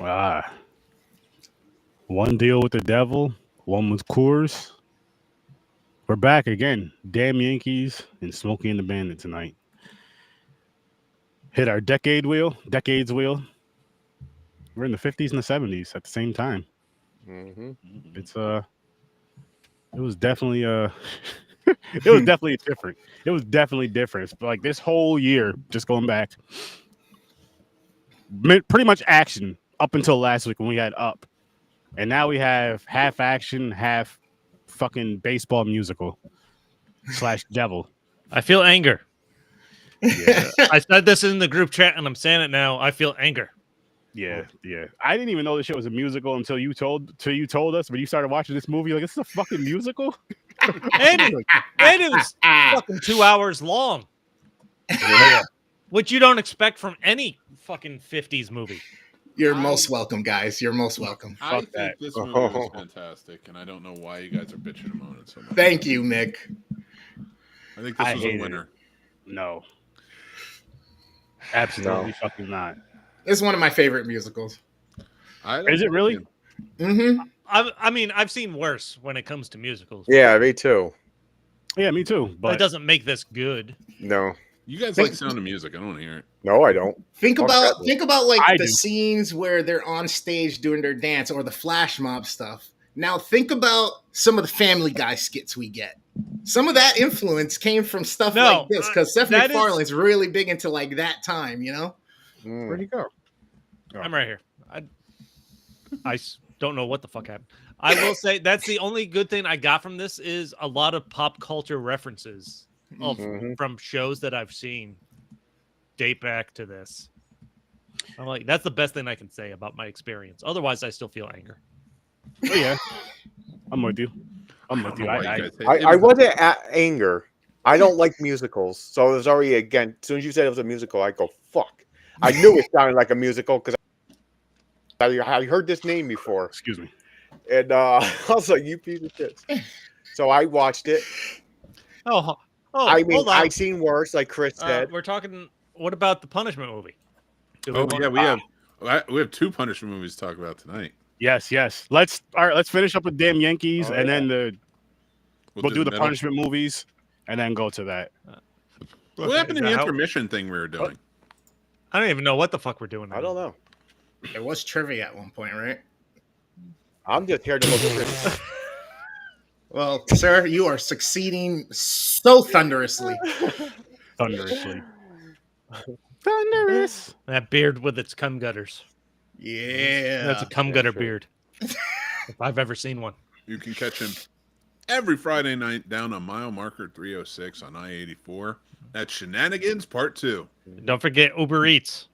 Ah, one deal with the devil, one with Coors. We're back again. Damn Yankees and Smokey and the Bandit tonight. Hit our decades wheel. We're in the 50s and the 70s at the same time. Mm-hmm. It's it was definitely it was definitely different. It was definitely different. But like this whole year, just going back, pretty much action up until last week when we had Up, and now we have half action, half fucking baseball musical / devil. I feel anger. Yeah, I said this in the group chat, and I'm saying it now. I feel anger. yeah. I didn't even know this shit was a musical until you told us. But you started watching this movie, like this is a fucking musical. And it was fucking 2 hours long. Yeah. Which you don't expect from any fucking 50s movie. You're most welcome, guys. You're most welcome. I Fuck think that. this movie was fantastic, and I don't know why you guys are bitching and moaning so much. Thank you, Mick. I think this was a hated winner. it. No, absolutely fucking not. It's one of my favorite musicals. Is it really? Mm-hmm. I mean, I've seen worse when it comes to musicals. Yeah, me too. Yeah, me too. But it But doesn't make this good. No, You guys like Sound of Music. I don't want to hear it. no, I don't. Think Fuck about like I the do. scenes where they're on stage doing their dance or the flash mob stuff. Now think about some of the Family Guy skits we get. Some of that influence came from stuff No, like this because Seth that is- MacFarlane's really big into like that time, you know? where'd he go? I'm right here. Don't know what the fuck happened. I will say that's the only good thing I got from this is a lot of pop culture references from shows that I've seen date back to this. I'm like, that's the best thing I can say about my experience. Otherwise, I still feel anger. Oh yeah, I'm with you. I wasn't at anger. I don't like musicals, so it was already again. As soon as you said it was a musical, I go fuck. I knew it sounded like a musical because I heard this name before. Excuse me. And I was like, "You piece of shit." So I watched it. Oh, I mean, hold on. I've seen worse, like Chris said. We're talking. What about the Punishment movie? We have two punishment movies to talk about tonight. Yes. Let's finish up with Damn Yankees, and then we'll do the middle. punishment movies, and then go to that. What happened to Is the that how- intermission thing we were doing? I don't even know what the fuck we're doing. I don't know. There was trivia at one point, right? I'm just here to look at Chris. Well, sir, you are succeeding so thunderously. Thunderously. Thunderous. That beard with its cum gutters. Yeah. That's a cum gutter true. beard. If I've ever seen one. You can catch him every Friday night down on mile marker 306 on I-84. That's Shenanigans Part 2. Don't forget Uber Eats.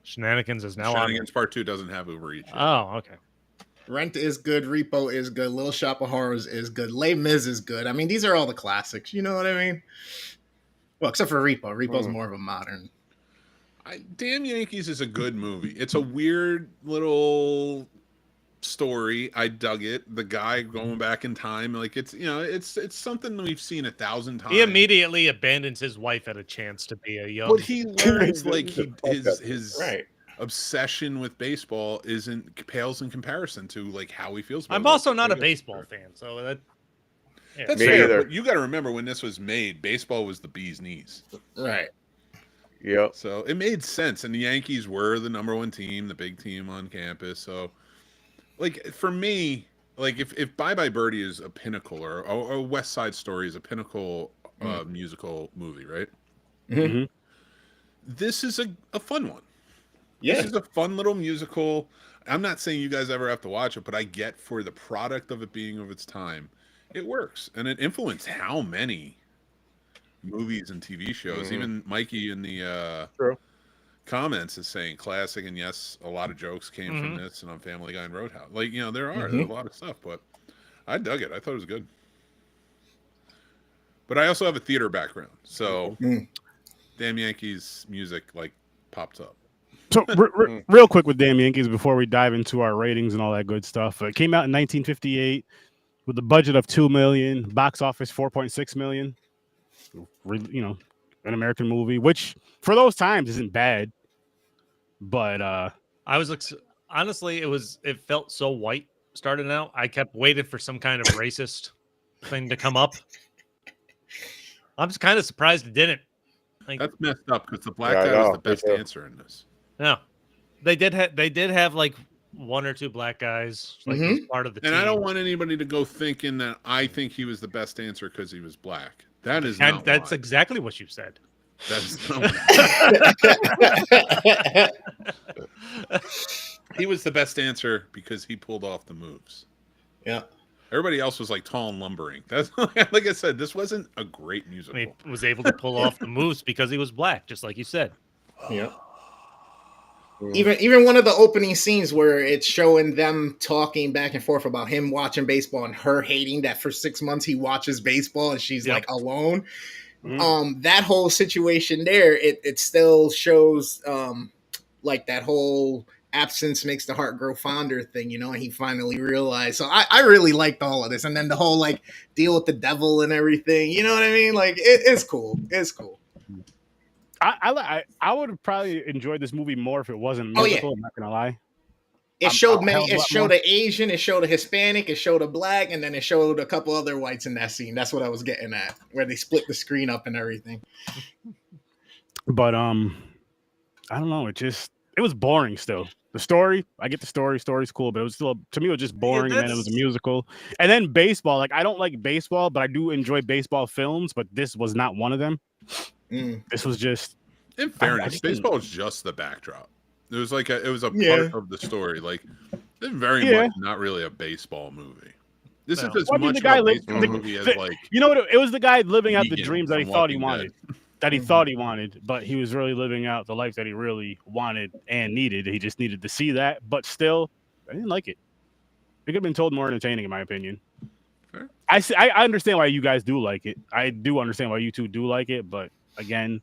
Shenanigans is now Shenanigans Part 2 doesn't have Uber Eats yet. on. Oh, okay. Rent is good. Repo is good. Little Shop of Horrors is good. Les Mis is good. I mean, these are all the classics. You know what I mean? Well, except for Repo. Repo's more of a modern. Damn Yankees is a good movie. It's a weird little story. I dug it. The guy going back in time, like it's something we've seen 1,000 times. He immediately abandons his wife at a chance to be a young. But he learns like his Right. obsession with baseball pales in comparison to like how he feels. I'm about also it. not a baseball fan, so that. Yeah. That's Me fair. either. But you got to remember when this was made, baseball was the bee's knees. Right. Yep. So it made sense, and the Yankees were the #1 team, the big team on campus. So, like for me, like if Bye Bye Birdie is a pinnacle or West Side Story is a pinnacle musical movie, right? Mm-hmm. This is a fun one. Yeah. This is a fun little musical. I'm not saying you guys ever have to watch it, but I get for the product of it being of its time, it works, and it influenced how many movies and TV shows. Even Mikey in the True. comments is saying classic, and yes, a lot of jokes came from this and on Family Guy and Roadhouse. Like, there's a lot of stuff, but I dug it. I thought it was good. But I also have a theater background, so Damn Yankees music like popped up. So real quick with Damn Yankees before we dive into our ratings and all that good stuff. It came out in 1958 with a budget of $2 million, box office $4.6 million. An American movie, which for those times isn't bad. But I was honestly, it felt so white starting out. I kept waiting for some kind of racist thing to come up. I'm just kind of surprised it didn't. Like, That's messed up because the black guy was the best answer in this. No, they did have like one or two black guys like as part of the team. And I don't want anybody to go thinking that I think he was the best answer because he was black. That is not. That's exactly what you said. That's not. He was the best answer because he pulled off the moves. Yeah. Everybody else was like tall and lumbering. That's like I said, this wasn't a great musical. He was able to pull off the moves because he was black, just like you said. Yeah. Even one of the opening scenes where it's showing them talking back and forth about him watching baseball and her hating that for 6 months he watches baseball and she's like alone. That whole situation there, it still shows like that whole absence makes the heart grow fonder thing, you know, and he finally realized. So I really liked all of this. And then the whole like deal with the devil and everything, you know what I mean? Like it's cool. It's cool. I would have probably enjoyed this movie more if it wasn't a musical. I'm not gonna lie. It showed It showed an Asian, it showed a Hispanic, it showed a black, and then it showed a couple other whites in that scene. That's what I was getting at, where they split the screen up and everything. But I don't know. It was boring still. The story, I get the story. Story's cool, but it was still, to me, it was just boring. And then it was a musical. And then baseball. Like, I don't like baseball, but I do enjoy baseball films. But this was not one of them. This was just. In fairness, baseball is just the backdrop. It was like it was a part of the story. Like, it's very much not really a baseball movie. This is as much of a baseball movie as like. You know what? It was the guy living out the dreams that he thought he wanted. That he thought he wanted, but he was really living out the life that he really wanted and needed. He just needed to see that, but still, I didn't like it. It could have been told more entertaining, in my opinion. Fair. I understand why you guys do like it. I do understand why you two do like it, but again,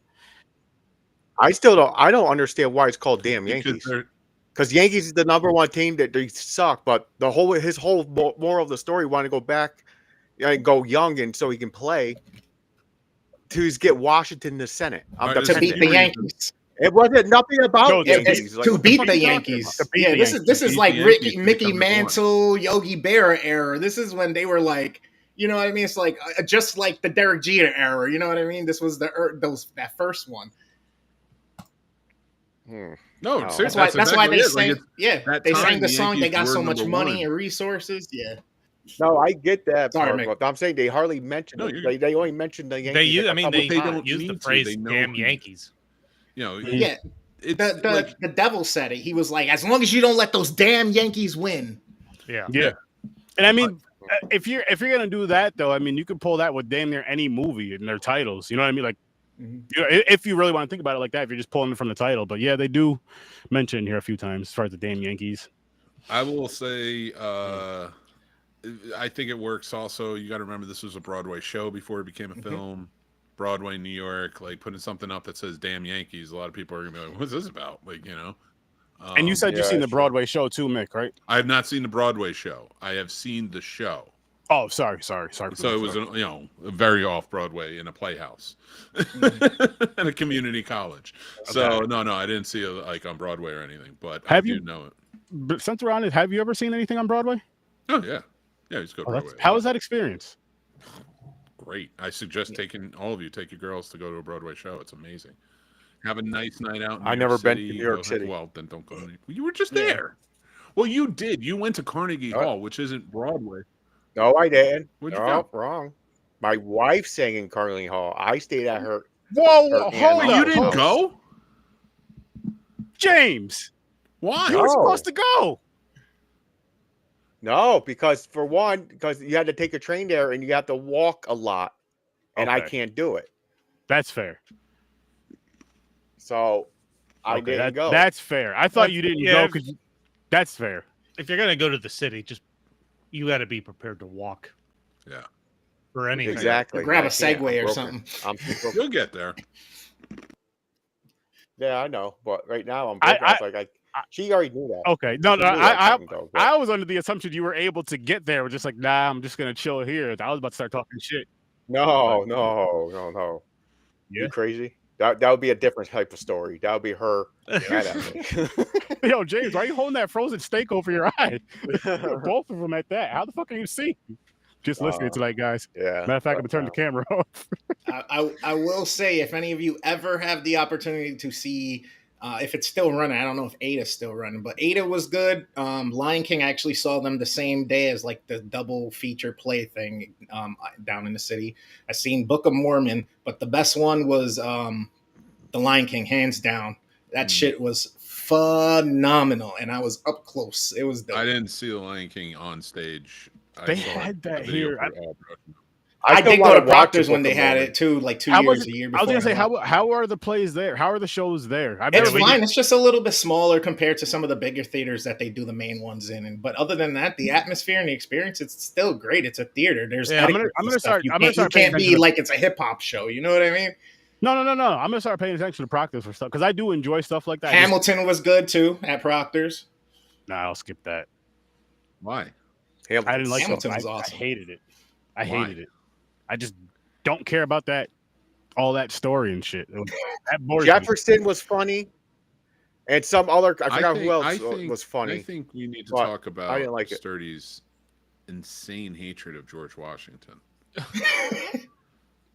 I don't understand why it's called Damn Yankees. Because Yankees is the _1 team that they suck, but his whole moral of the story want to go back and go young, and so he can play. To get Washington the Senate to beat the Yankees. It wasn't nothing about Yankees. To beat the Yankees. Yeah, this is like Mickey Mantle, Yogi Berra era. This is when they were like, you know what I mean? It's like just like the Derek Jeter era. You know what I mean? This was that first one. No, seriously, that's why they sang. They sang the song. They got so much money and resources. Yeah. No, I get that. Sorry, but I'm saying they hardly mentioned it. They only mentioned the Yankees. They don't use the phrase "damn Yankees." You know, the devil said it. He was like, "As long as you don't let those damn Yankees win." Yeah. And I mean, if you're gonna do that though, I mean, you could pull that with damn near any movie in their titles. You know what I mean? Like, you know, if you really want to think about it like that, if you're just pulling it from the title. But yeah, they do mention here a few times as far as the damn Yankees. I will say. I think it works also. You got to remember this was a Broadway show before it became a film. Broadway, New York, like putting something up that says damn Yankees. A lot of people are going to be like, what's this about? Like, you know. And you said you've seen the Broadway show too, Mick, right? I have not seen the Broadway show. I have seen the show. Oh, sorry. So it was, a very off Broadway in a playhouse in a community college. Okay. So no, I didn't see it like on Broadway or anything, but I do know it. But since we're on it, have you ever seen anything on Broadway? Oh, yeah. Yeah, it's good. How was that experience? Great. I suggest all of you take your girls to go to a Broadway show. It's amazing. Have a nice night out. I've never been to New York City. Well, then don't go. You were just there. Well, you did. You went to Carnegie Hall, which isn't Broadway. No, I didn't. Where'd you go? Wrong. My wife sang in Carnegie Hall. I stayed at her. Whoa, hold on. You didn't go? James. Why? You were supposed to go. No, because you had to take a train there and you have to walk a lot, and I can't do it. That's fair. So I didn't go. That's fair. I thought you didn't go because that's fair. If you're gonna go to the city, you got to be prepared to walk. Yeah. For anything. Exactly. Or grab a Segway or something. You'll get there. Yeah, I know, but right now I'm broke. She already knew that. Okay, no, I was under the assumption you were able to get there. Just like, nah, I'm just gonna chill here. I was about to start talking shit. No. Yeah. You crazy? That would be a different type of story. That would be her. Mad at me. Yo, James, why are you holding that frozen steak over your eye? Both of them at that. How the fuck are you seeing? Just listening tonight, guys. Yeah. Matter of fact, I'm gonna turn the camera off. I will say, if any of you ever have the opportunity to see, if it's still running, I don't know if Ada's still running, but Ada was good. Lion King, I actually saw them the same day as like the double feature play thing down in the city. I seen Book of Mormon, but the best one was the Lion King, hands down. That shit was phenomenal, and I was up close. It was dope. I didn't see the Lion King on stage. They had that here. I did go to Proctor's when they had it too, like 2 years, a year before. I was gonna say, how are the plays there? How are the shows there? It's fine. It's just a little bit smaller compared to some of the bigger theaters that they do the main ones in. But other than that, the atmosphere and the experience, it's still great. It's a theater. There's I'm gonna start. You can't be like it's a hip hop show. You know what I mean? No. I'm gonna start paying attention to Proctor's for stuff because I do enjoy stuff like that. Hamilton was good too at Proctor's. Nah, I'll skip that. Why? I didn't like Hamilton. it. Was awesome. I hated it. I hated it. I just don't care about that, all that story and shit. That bored Jefferson me. was funny, and some other. I forgot who else was funny. I think we need to talk about I didn't like Sturdy's insane hatred of George Washington. Don't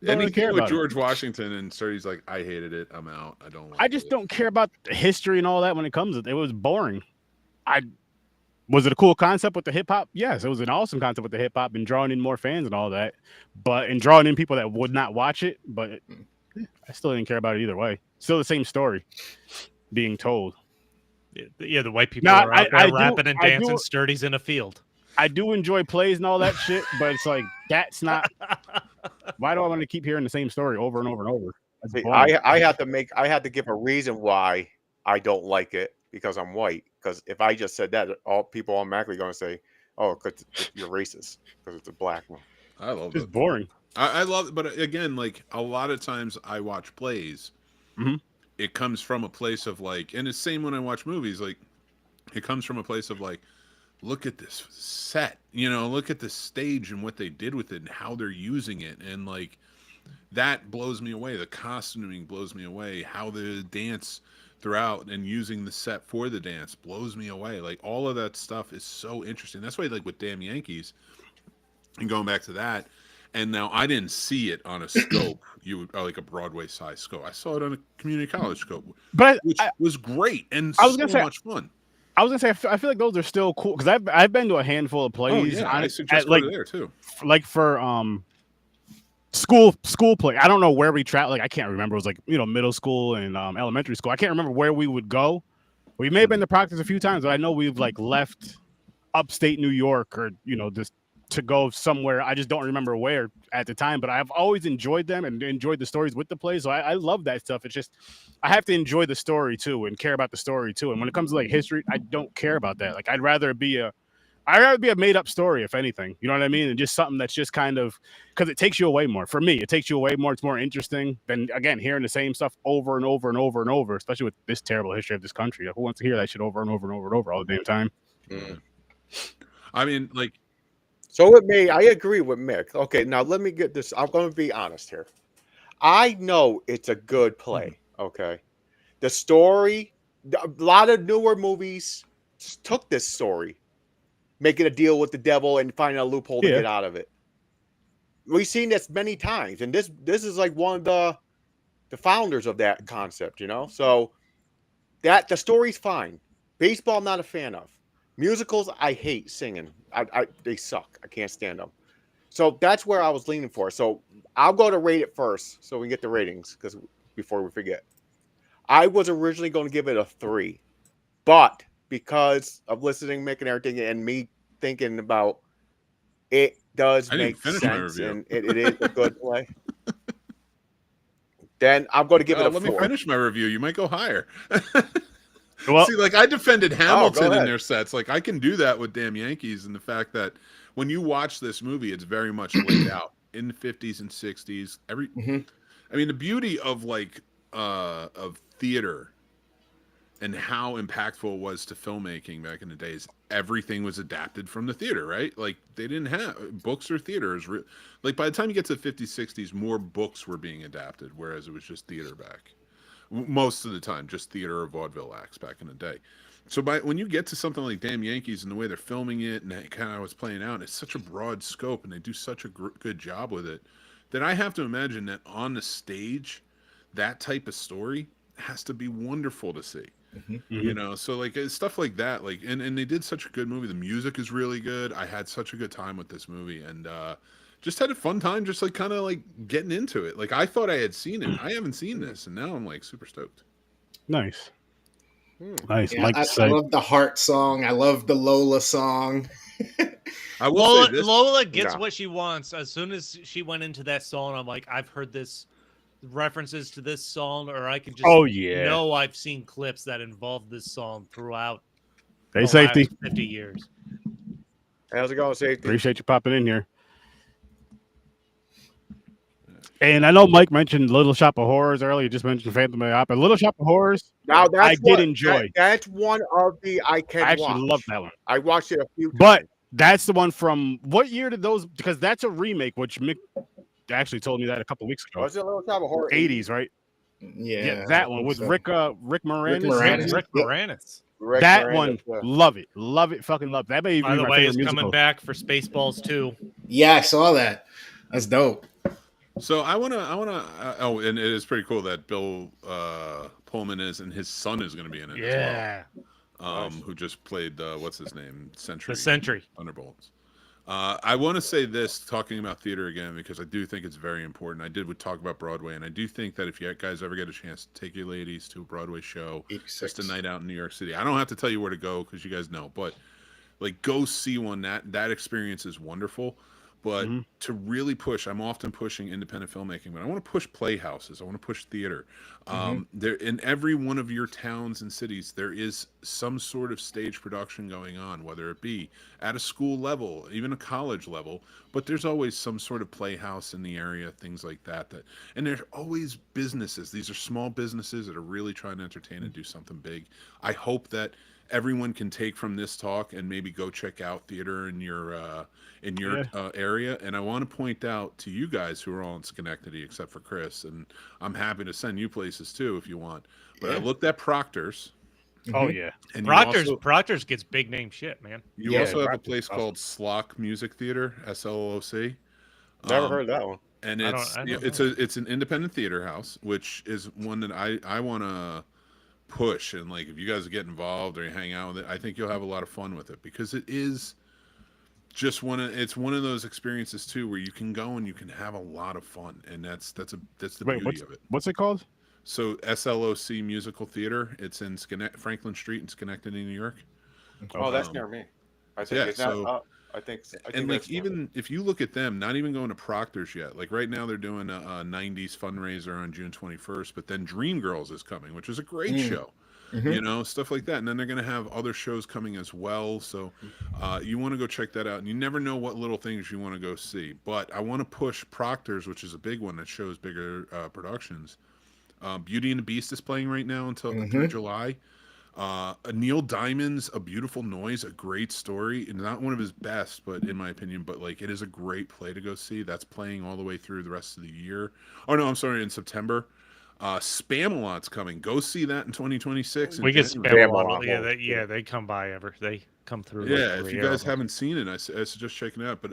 Anything care with about George Washington, and Sturdy's like, I hated it. I'm out. I don't. Like I just don't care about the history and all that when it comes to it. It was boring. Was it a cool concept with the hip hop? Yes, it was an awesome concept with the hip hop and drawing in more fans and all that. And drawing in people that would not watch it. But I still didn't care about it either way. Still the same story being told. Yeah, the white people are out there rapping and dancing. Sturdy's in a field. I do enjoy plays and all that shit, but it's like that's not. Why do I want to keep hearing the same story over and over and over? I had to give a reason why I don't like it because I'm white. Because if I just said that, all people automatically going to say, "Oh, because you're racist because it's a black one." I love it. It's boring. I love it, but again, like a lot of times I watch plays. Mm-hmm. It comes from a place of like, and it's same when I watch movies. Like, it comes from a place of like, look at this set, look at the stage and what they did with it and how they're using it, and like that blows me away. The costuming blows me away. How the dance throughout and using the set for the dance blows me away. Like all of that stuff is so interesting. That's why, like with Damn Yankees, and going back to that, and now I didn't see it on a scope, like a Broadway size scope. I saw it on a community college scope, which was great and much fun. I was gonna say I feel like those are still cool because I've been to a handful of plays. Oh, yeah, I suggest go there too. Like for school play. I don't know where we traveled. Like I can't remember. It was like middle school and elementary school. I can't remember where we would go. We may have been to Proctor's a few times, but I know we've like left upstate New York or just to go somewhere. I just don't remember where at the time. But I've always enjoyed them and enjoyed the stories with the plays. So I love that stuff. It's just I have to enjoy the story too and care about the story too. And when it comes to like history, I don't care about that. Like I'd rather be a made up story, if anything. You know what I mean? And just something that's just kind of because it takes you away more. For me, it takes you away more. It's more interesting than again hearing the same stuff over and over and over and over, especially with this terrible history of this country. Who wants to hear that shit over and over and over and over all the damn time? Mm. I mean, like. So with me, I agree with Mick. Okay, now let me get this. I'm going to be honest here. I know it's a good play. Okay, the story, a lot of newer movies took this story, making a deal with the devil and finding a loophole to get out of it. We've seen this many times, and this is like one of the founders of that concept. So that the story's fine. Baseball, I'm not a fan of. Musicals, I hate singing. They suck. I can't stand them. So that's where I was leaning for. So I'll go to rate it first so we can get the ratings before we forget. I was originally going to give it a 3. But because of listening, Mick, and everything, and me thinking about it does make sense and it is a good play. Then I'm going to give it a 4. Let me finish my review. You might go higher. Well, see, like I defended Hamilton in their sets. Like I can do that with Damn Yankees, and the fact that when you watch this movie, it's very much laid out in the 50s and 60s. I mean, the beauty of like of theater and how impactful it was to filmmaking back in the days. Everything was adapted from the theater, right? Like they didn't have books or theaters. Like by the time you get to the 50s, 60s, more books were being adapted, whereas it was just theater back. Most of the time, just theater or vaudeville acts back in the day. So when you get to something like Damn Yankees and the way they're filming it and kind of was playing out, it's such a broad scope and they do such a good job with it that I have to imagine that on the stage, that type of story has to be wonderful to see. You know, so like stuff like that, like and they did such a good movie. The music is really good. I had such a good time with this movie and just had a fun time just like kind of like getting into it. Like I thought I had seen it. I haven't seen this and now I'm like super stoked. Nice. Nice. Yeah, I love the Heart song. I love the Lola song. I will say this. Lola gets what she wants. As soon as she went into that song, I'm like, I've heard this references to this song, or I can just know I've seen clips that involve this song throughout the safety 50 years. How's it going, Safety? Appreciate you popping in here. And I know Mike mentioned Little Shop of Horrors earlier. You just mentioned Phantom of the Opera. Little Shop of Horrors, now I did enjoy. That's one of the I actually love that one. I watched it a few times. But that's the one from what year did those? Because that's a remake, which Mick actually told me that a couple weeks ago. Was it Little Shop of Horrors? 80s, right? Yeah, that one with Rick Moranis. Rick Moranis. That one, love it, fucking love it. That may By the be my way, favorite is musical. coming back for Spaceballs 2. Yeah, I saw that. That's dope. So I wanna. Oh, and it is pretty cool that Bill Pullman is, and his son is going to be in it. Yeah. As well. Who just played what's his name? Sentry. The Sentry. Thunderbolts. I want to say this, talking about theater again, because I do think it's very important. I did talk about Broadway, and I do think that if you guys ever get a chance to take your ladies to a Broadway show, 86. just a night out in New York City. I don't have to tell you where to go because you guys know, but like go see one. That experience is wonderful. But to really push, I'm often pushing independent filmmaking, but I want to push playhouses. I want to push theater. There in every one of your towns and cities, there is some sort of stage production going on, whether it be at a school level, even a college level. But there's always some sort of playhouse in the area, things like that. And there's always businesses. These are small businesses that are really trying to entertain and do something big. I hope that everyone can take from this talk and maybe go check out theater in your area. And I want to point out to you guys who are all in Schenectady, except for Chris, and I'm happy to send you places too if you want. But I looked at Proctor's. Oh yeah, and Proctor's gets big name shit, man. You also have a place called Slock Music Theater, SLOC. Never heard that one. And it's an independent theater house, which is one that I want to push. And like, if you guys get involved or you hang out with it, I think you'll have a lot of fun with it, because it is just one of those experiences too where you can go and you can have a lot of fun, and that's the beauty of it. What's it called? So SLOC Musical Theater. It's in Franklin Street in Schenectady, New York. Oh, that's near me. I think I think and like, even if you look at them, not even going to Proctor's yet. Like right now, they're doing a 90s fundraiser on June 21st, but then Dreamgirls is coming, which is a great show. You know, stuff like that. And then they're going to have other shows coming as well. So you want to go check that out. And you never know what little things you want to go see. But I want to push Proctor's, which is a big one that shows bigger productions. Beauty and the Beast is playing right now through July. Neil Diamond's A Beautiful Noise, a great story, and not one of his best, but in my opinion, but like it is a great play to go see. That's playing all the way through the rest of the year. Oh no, I'm sorry, in September. Spamalot's coming. Go see that in 2026. We get Spamalot. Yeah, they come by they come through. Yeah, if you guys haven't seen it, I suggest checking it out. But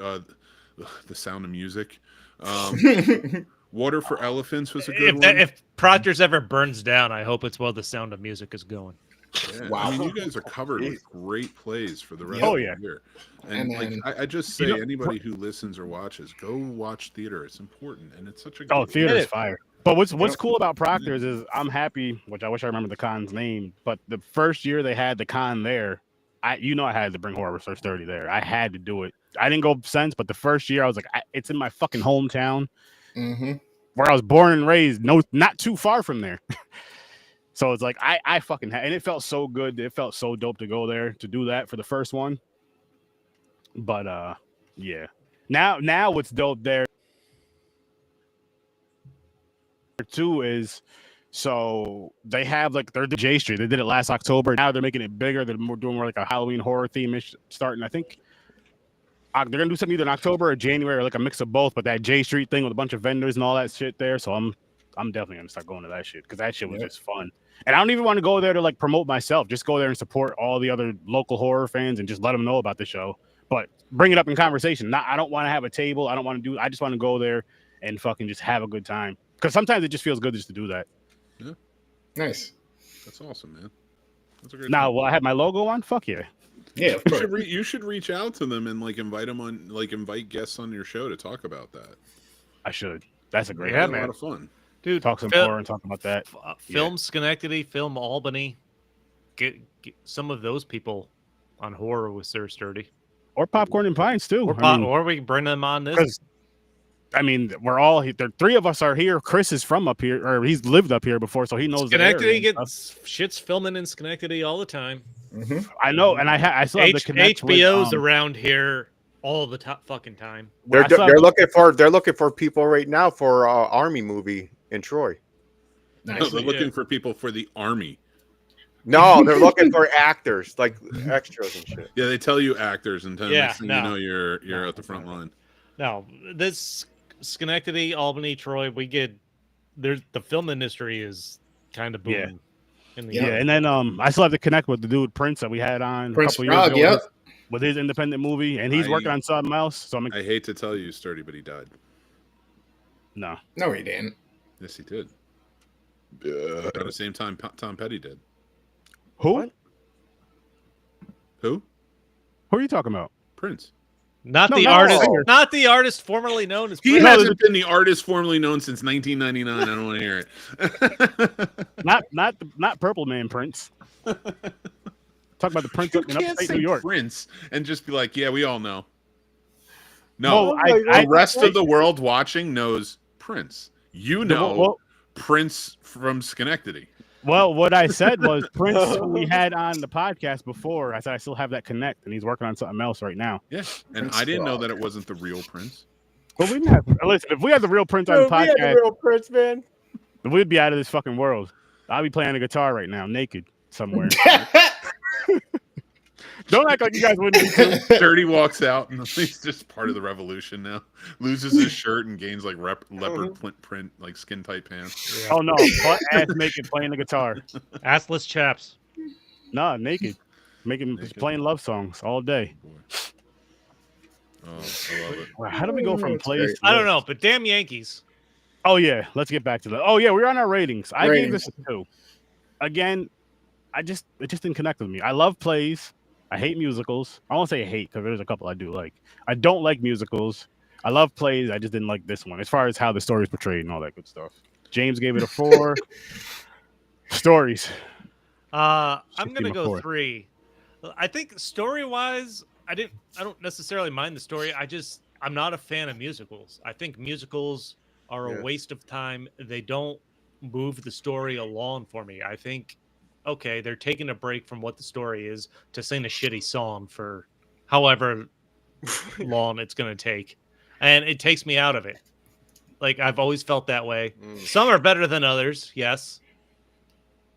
The Sound of Music. Water for Elephants was a good one. If Proctor's ever burns down, I hope it's while The Sound of Music is going. Yeah, wow. I mean, you guys are covered with great plays for the rest of the year. And like, I just say, anybody who listens or watches, go watch theater. It's important, and it's such a good theater is fire. But what's cool about Proctor's is I'm happy, which I wish I remember the con's name, but the first year they had the con there, I had to bring Horror Research 30 there. I had to do it. I didn't go since, but the first year I was like, it's in my fucking hometown, where I was born and raised, not too far from there. So it's like I fucking had, and it felt so good. It felt so dope to go there to do that for the first one. But yeah. Now what's dope there too is So they have like they're the J Street. They did it last October. Now they're making it bigger. They're doing more like a Halloween horror theme starting. I think they're gonna do something either in October or January, or like a mix of both. But that J Street thing with a bunch of vendors and all that shit there. So I'm definitely gonna start going to that shit because that shit was just fun. And I don't even want to go there to like promote myself. Just go there and support all the other local horror fans and just let them know about the show. But bring it up in conversation. I don't want to have a table. I don't want to do. I just want to go there and fucking just have a good time. Because sometimes it just feels good just to do that. Yeah. Nice. That's awesome, man. That's a great now, thing. will I have my logo on? Fuck yeah. Yeah, of course. You should reach out to them and like invite them on, like invite guests on your show to talk about that. I should. That's a great Yeah, a man. lot of fun. Dude, talk some more and talk about that. Film Schenectady, film Albany. Get some of those people on horror with Sir Sturdy. Or Popcorn and Pints too. Or we can bring them on this. I mean, we're all there. Three of us are here. Chris is from up here, or he's lived up here before, so he knows. Schenectady gets shit's filming in Schenectady all the time. Mm-hmm. I know, and I still have the connect HBO's with, around here all the fucking time. They're looking for people right now for Army movie in Troy. Nice. No, they're looking for people for the Army. No, they're looking for actors, like extras and shit. Yeah, they tell you actors, and then next thing no. you know you're at the front line. No, this Schenectady, Albany, Troy, the film industry is kind of booming. And then I still have to connect with the dude Prince that we had on Prince a couple years ago. Yep. With his independent movie, and he's working on something else. So I hate to tell you, Sturdy, but he died. No, he didn't. Yes, he did. At the same time, Tom Petty did. Who? What? Who? Who are you talking about? Prince. Not the artist formerly known as He Prince. hasn't been the artist formerly known since 1999. I don't want to hear it. not Purple Man Prince. Talk about the Prince You up in can't upstate say New York. Prince and just be like, yeah, we all know. No, Well, the rest of the world watching knows Prince. You know Prince from Schenectady. Well, what I said was Prince, who we had on the podcast before. I said I still have that connect, and he's working on something else right now. Yeah, and I didn't know that it wasn't the real Prince. But we didn't have. Listen, if we had the real Prince on the We had podcast, the real Prince, man. we'd be out of this fucking world. I'd be playing a guitar right now, naked somewhere. Don't act like you guys wouldn't be too. Dirty walks out, and he's just part of the revolution now. Loses his shirt and gains like leopard print, like skin tight pants. Yeah. Oh no, butt ass naked playing the guitar. Assless chaps. Nah, naked, just playing love songs all day. Oh, I love it. Wow, how do we go from place? I don't know, but damn Yankees. Oh yeah, let's get back to that. Oh yeah, we're on our ratings. I gave this a 2. Again, it just didn't connect with me. I love plays. I hate musicals. I won't say hate because there's a couple I do like. I don't like musicals. I love plays. I just didn't like this one as far as how the story is portrayed and all that good stuff. James gave it a 4. Stories. I'm gonna go 3. I think story wise, I don't necessarily mind the story. I'm not a fan of musicals. I think musicals are a waste of time. They don't move the story along for me. I think, okay, they're taking a break from what the story is to sing a shitty song for however long it's going to take. And it takes me out of it. Like, I've always felt that way. Some are better than others, yes.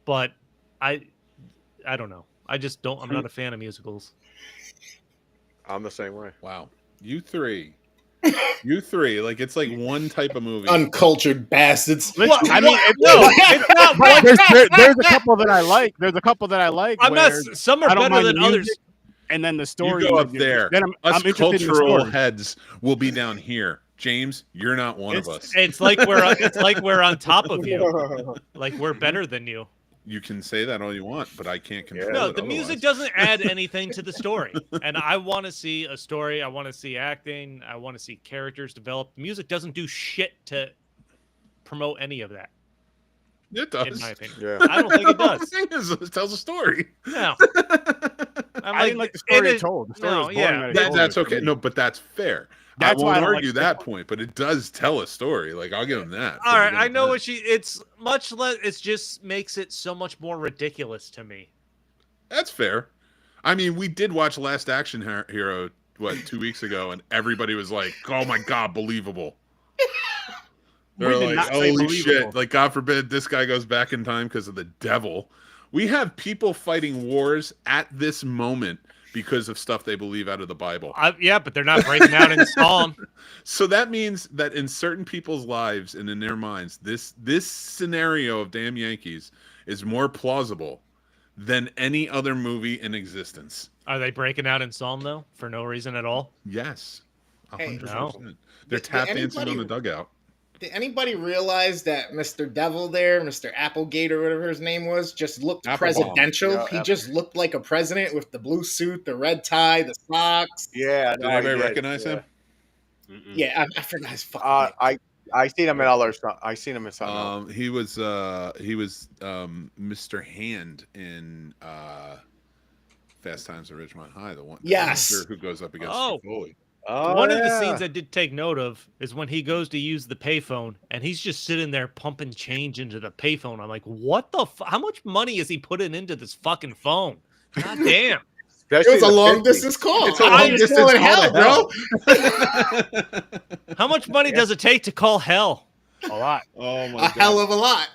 But I don't know. I'm not a fan of musicals. I'm the same way. Wow. You three. Like it's like one type of movie. Uncultured bastards. Listen, I mean, it's not. There's a couple that I like. I'm not. Some are better than others. And then the story. You go up there. Then us I'm cultural heads will be down here. James, you're not one of us. It's like we're on top of you. Like we're better than you. You can say that all you want, but I can't control it. No, the music doesn't add anything to the story. And I want to see a story. I want to see acting. I want to see characters develop. Music doesn't do shit to promote any of that. It does. In my opinion. Yeah. I don't think it does. It tells a story. No. I didn't like the story it told. The story was boring. That's okay. No, but that's fair. That's I why won't I don't argue like that point, but it does tell a story. Like I'll give him that. All right, I know what it's much less. It just makes it so much more ridiculous to me. That's fair. I mean, we did watch Last Action Hero 2 weeks ago, and everybody was like, "Oh my god, believable." They're We did like, not say holy believable. shit! Like, God forbid this guy goes back in time because of the devil. We have people fighting wars at this moment because of stuff they believe out of the Bible. Yeah, but they're not breaking out in song. So that means that in certain people's lives and in their minds, this scenario of Damn Yankees is more plausible than any other movie in existence. Are they breaking out in song though, for no reason at all? Yes, 100%. no. They're tap dancing on the dugout. Did anybody realize that Mr. Devil there, Mr. Applegate or whatever his name was, just looked presidential? Yeah, he just looked like a president with the blue suit, the red tie, the socks. Yeah, Did anybody recognize him? Yeah, I forgot his fucking name. I seen him in other stuff. I seen him in something else. He was Mr. Hand in Fast Times at Ridgemont High, the one who goes up against Foley. One of the scenes I did take note of is when he goes to use the payphone and he's just sitting there pumping change into the payphone. I'm like, what the? How much money is he putting into this fucking phone? God damn! It was a long distance call. It's a long distance call, bro. How much money does it take to call hell? A lot. Oh my God. Hell of a lot.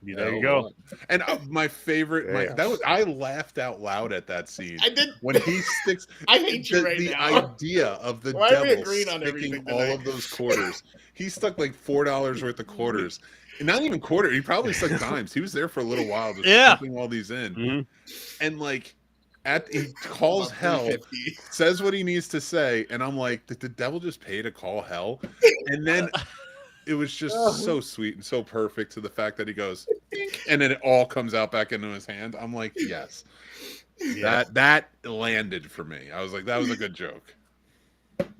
There you go. And my favorite, I laughed out loud at that scene. I did when he sticks. I hate you right the now. idea of the Why are we devil agreeing on sticking everything all tonight? of those quarters. He stuck like $4 worth of quarters. And not even quarter. He probably stuck dimes. He was there for a little while just stuffing all these in. And like he calls hell, says what he needs to say, and I'm like, did the devil just pay to call hell? And then it was just so sweet and so perfect to the fact that he goes, and then it all comes out back into his hand. I'm like, yes. That landed for me. I was like, that was a good joke.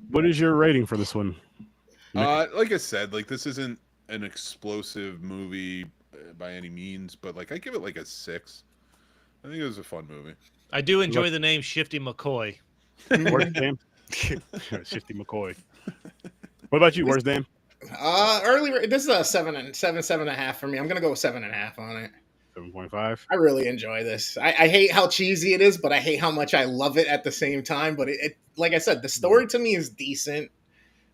What is your rating for this one? Like I said, like this isn't an explosive movie by any means, but like I give it like a 6. I think it was a fun movie. I do enjoy the name Shifty McCoy. Worst name? Shifty McCoy. What about you? Worst name? Earlier, this is a 7.5 for me. I'm gonna go with 7.5 on it. 7.5. I really enjoy this. I hate how cheesy it is, but I hate how much I love it at the same time. But it like I said, the story to me is decent.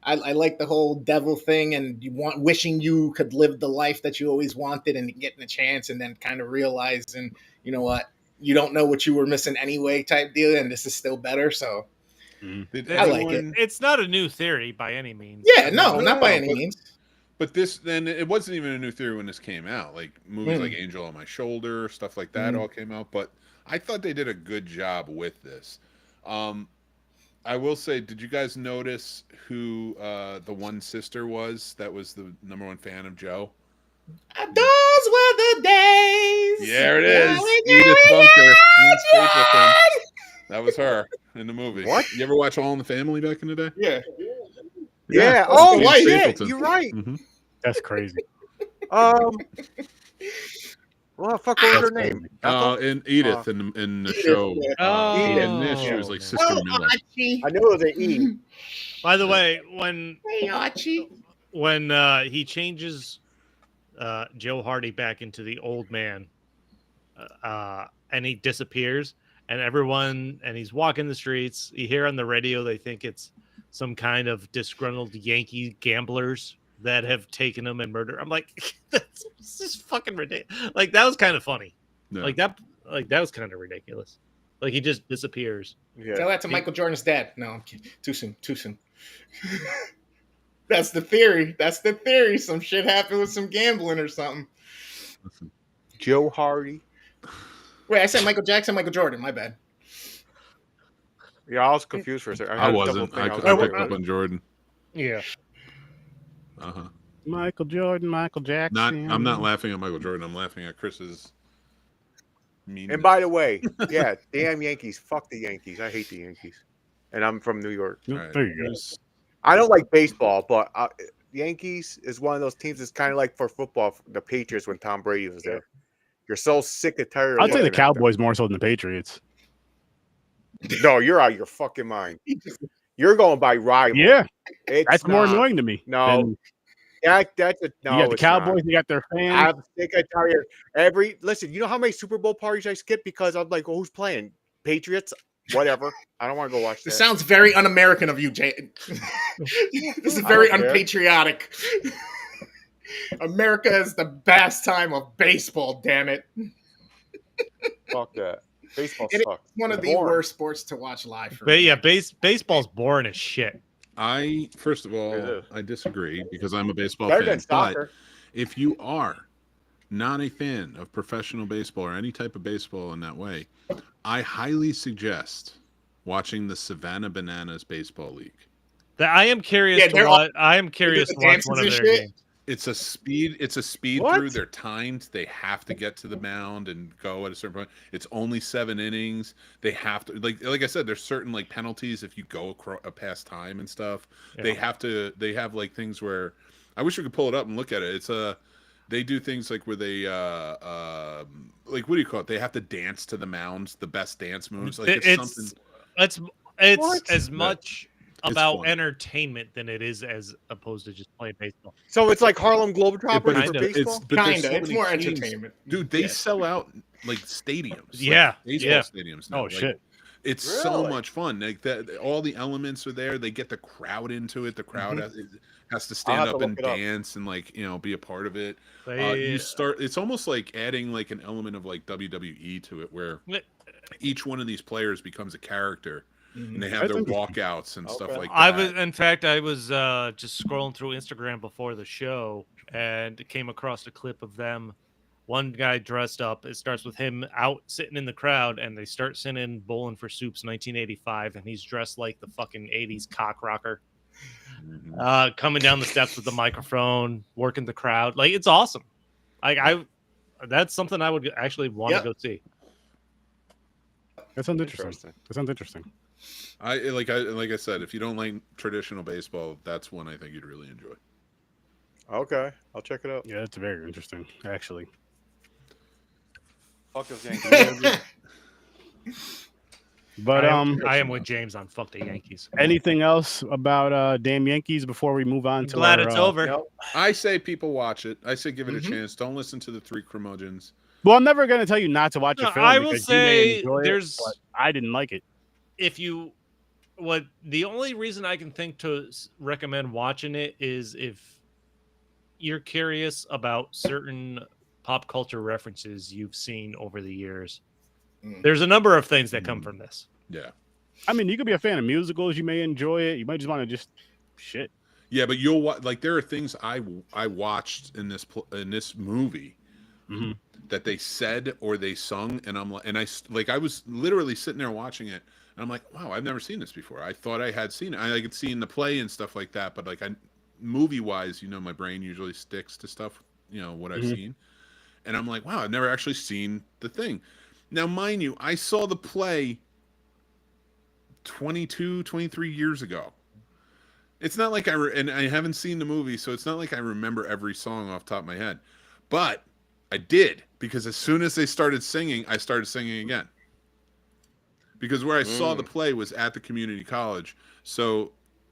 I like the whole devil thing and wishing you could live the life that you always wanted and getting a chance, and then kind of realizing, you know what, you don't know what you were missing anyway type deal, and this is still better. So I like it. It's not a new theory by any means. Yeah, no, not by any means. But then it wasn't even a new theory when this came out. Like movies like Angel on My Shoulder, stuff like that all came out. But I thought they did a good job with this. I will say, did you guys notice who the one sister was that was the #1 fan of Joe? Those were the days. Yeah, it is. Edith Bunker. That was her in the movie. What? You ever watch All in the Family back in the day? Yeah. Yeah. Oh, James shit. Stapleton. You're right. That's crazy. What the fuck was her name? And Edith in the show. In this, she was like Sister Miller. I knew it was an E. By the way, when Archie. he changes Joe Hardy back into the old man, and he disappears, and he's walking the streets. You hear on the radio, they think it's some kind of disgruntled Yankee gamblers that have taken him and murdered. I'm like, this is fucking ridiculous. Like that was kind of funny. Yeah. Like that was kind of ridiculous. Like he just disappears. Yeah. Tell that to Michael Jordan's dad. No, I'm kidding. Too soon. That's the theory. Some shit happened with some gambling or something. Joe Hardy. Wait, I said Michael Jackson, Michael Jordan. My bad. Yeah, I was confused for a second. I wasn't. I picked up on Jordan. Yeah. Michael Jordan, Michael Jackson. I'm not laughing at Michael Jordan. I'm laughing at Chris's meanness. And by the way, yeah, damn Yankees. Fuck the Yankees. I hate the Yankees. And I'm from New York. Right. There you go. I don't like baseball, but Yankees is one of those teams that's kind of like for football, the Patriots when Tom Brady was there. You're so sick and tired. I'd say the Cowboys more so than the Patriots. No, you're out of your fucking mind. You're going by rival. Yeah, It's more not. annoying to me. No, that's a no. You got the it's Cowboys, not. you got their fans. I'm sick and tired. Listen, you know how many Super Bowl parties I skip because I'm like, well, who's playing? Patriots? Whatever. I don't want to go watch that. This sounds very un-American of you, Jay. This is very unpatriotic. America is the best time of baseball, damn it. Fuck that. Baseball It is sucks. one of It's the boring. worst sports to watch live for But me. yeah, baseball's boring as shit. First of It all, is. I disagree because I'm a baseball Better fan. than soccer. But if you are not a fan of professional baseball or any type of baseball in that way, I highly suggest watching the Savannah Bananas Baseball League. I am curious Yeah, to they're watch. I am curious the to watch dances one of and their shit? games. It's a speed What? through. They're timed. They have to get to the mound and go at a certain point. It's only 7 innings. They have to like I said. There's certain like penalties if you go past time and stuff. Yeah. They have like things where I wish we could pull it up and look at it. It's they do things like where they like what do you call it? They have to dance to the mound, the best dance moves. Like it's something. It's What? as much It's about fun. entertainment than it is as opposed to just playing baseball. So it's like Harlem Globetrotters But for Kinda. baseball? but there's Kinda. so It's many more teams. entertainment. Dude, they Yeah. sell out like stadiums. Yeah, like baseball stadiums now. Oh Like, shit! it's so Really? much fun. Like that, all the elements are there. They get the crowd into it. The crowd has to stand have to up and look it up. dance and like be a part of it. They- You start. It's almost like adding like an element of like WWE to it, where each one of these players becomes a character, and they have That's their interesting. walkouts and stuff Okay. like that. I was, in fact, I was just scrolling through Instagram before the show and came across a clip of them. One guy dressed up. It starts with him out sitting in the crowd, and they start singing "Bowling for Soup's" 1985, and he's dressed like the fucking 80s cock rocker, coming down the steps with the microphone, working the crowd. Like it's awesome. That's something I would actually want to go see. That sounds interesting. That sounds interesting. Like I said, if you don't like traditional baseball, that's one I think you'd really enjoy. Okay, I'll check it out. Yeah, it's very interesting, actually. Fuck those Yankees. But I am with James on fuck the Yankees. anything else about damn Yankees before we move on to Glad our, it's over. Nope. I say people watch it. I say give it a chance. Don't listen to the 3 curmudgeons. Well, I'm never gonna tell you not to watch a No, film. I will because you may say enjoy it, there's- but I didn't like it. The only reason I can think to recommend watching it is if you're curious about certain pop culture references you've seen over the years. There's a number of things that come from this. Yeah. I mean, you could be a fan of musicals. You may enjoy it. You might just want to just shit. Yeah, but you'll watch like there are things I watched in this movie that they said or they sung, and I'm like, and I was literally sitting there watching it, and I'm like, wow, I've never seen this before. I thought I had seen it. I could see in the play and stuff like that, but like movie wise, my brain usually sticks to stuff, what I've seen, and I'm like, wow, I've never actually seen the thing. Now, mind you, I saw the play 22, 23 years ago. It's not like and I haven't seen the movie, so it's not like I remember every song off the top of my head. But I did, because as soon as they started singing, I started singing again. Because where I saw the play was at the community college. So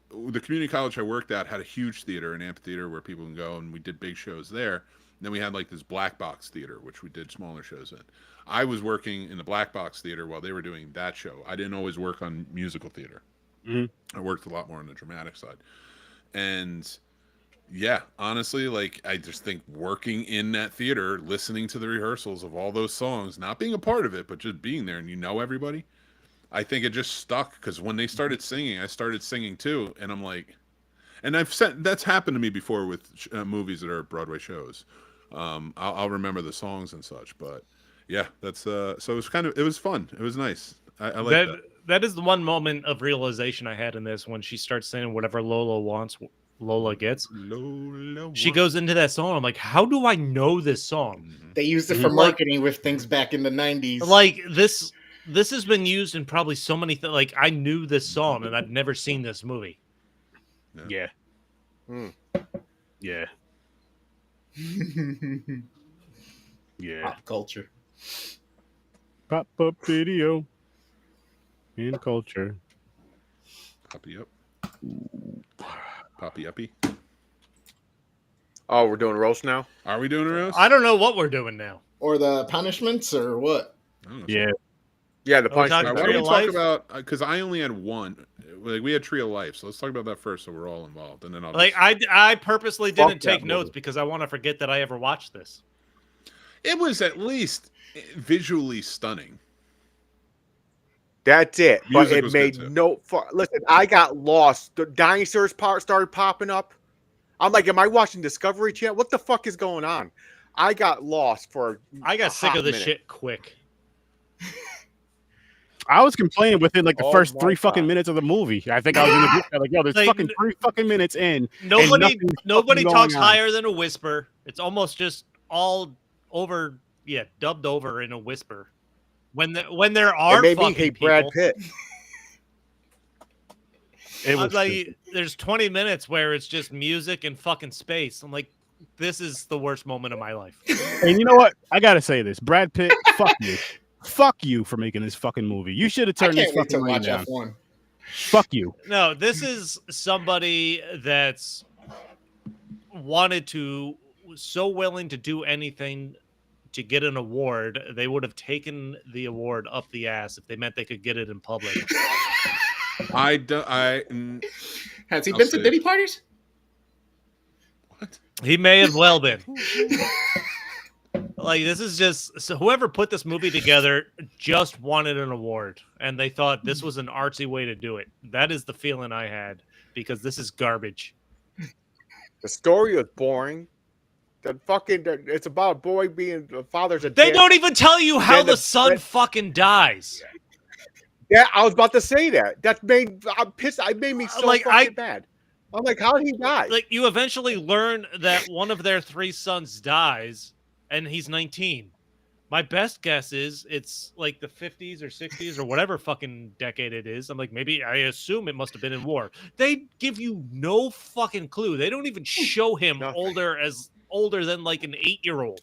the community college I worked at had a huge theater, an amphitheater where people can go, and we did big shows there. And then we had like this black box theater, which we did smaller shows in. I was working in the black box theater while they were doing that show. I didn't always work on musical theater. I worked a lot more on the dramatic side. And yeah, honestly, like I just think working in that theater, listening to the rehearsals of all those songs, not being a part of it, but just being there and everybody, I think it just stuck, because when they started singing, I started singing too. And I'm like, and that's happened to me before with movies that are Broadway shows. I'll remember the songs and such, but yeah, that's so it was fun. It was nice. I like that. That is the one moment of realization I had in this, when she starts saying whatever Lola wants, Lola gets. She goes into that song. I'm like, how do I know this song? They used it for marketing with things back in the 90s. Like this has been used in probably so many things. Like I knew this song and I've never seen this movie. Yeah. Yeah. Yeah. Pop culture. Pop up video in culture. Poppy up. Poppy uppy. Oh, we're doing roast now? Are we doing a roast? I don't know what we're doing now. Or the punishments, or what? Yeah. Yeah, the Are we punishment. talking Why real don't we life? talk about, because I only had one, Like, we had Tree of Life, so let's talk about that first, so we're all involved, and then I'll like I purposely didn't take that notes movie. because I want to forget that I ever watched this. It was at least visually stunning. That's it. But Music it was made good, too. no. Listen, I got lost. The dinosaurs started popping up. I'm like, am I watching Discovery Channel? What the fuck is going on? I got lost for. I got sick of this minute. shit quick. I was complaining within like the Oh first my 3 fucking God. minutes of the movie. I think I was in the group chat like, yo, there's Like, fucking 3 fucking minutes in. Nobody nothing's talks going on. higher than a whisper. It's almost just all over, dubbed over in a whisper. When there are It made me fucking hate people, Brad Pitt. It I was was like, there's 20 minutes where it's just music and fucking space. I'm like, this is the worst moment of my life. And you know what? I gotta say this, Brad Pitt, fuck you. Fuck you for making this fucking movie. You should have I turned this can't wait to fucking movie watch down. F1. Fuck you. No, this is somebody that's so willing to do anything to get an award. They would have taken the award up the ass if they meant they could get it in public. I'll Has he been to say- Diddy parties? What? He may have well been. Like, this is just, so whoever put this movie together just wanted an award, and they thought this was an artsy way to do it. That is the feeling I had, because this is garbage. The story was boring. It's about a boy being a father's a They dick. don't even tell you how Then the son fucking dies. Yeah, I was about to say that. I'm pissed. It made me so Like, fucking bad. I'm like, how did he die? Like, you eventually learn that one of their 3 sons dies, and he's 19. My best guess is it's like the 50s or 60s or whatever fucking decade it is. I'm like, maybe I assume it must have been in war. They give you no fucking clue. They don't even show him Nothing. older than like an 8-year-old.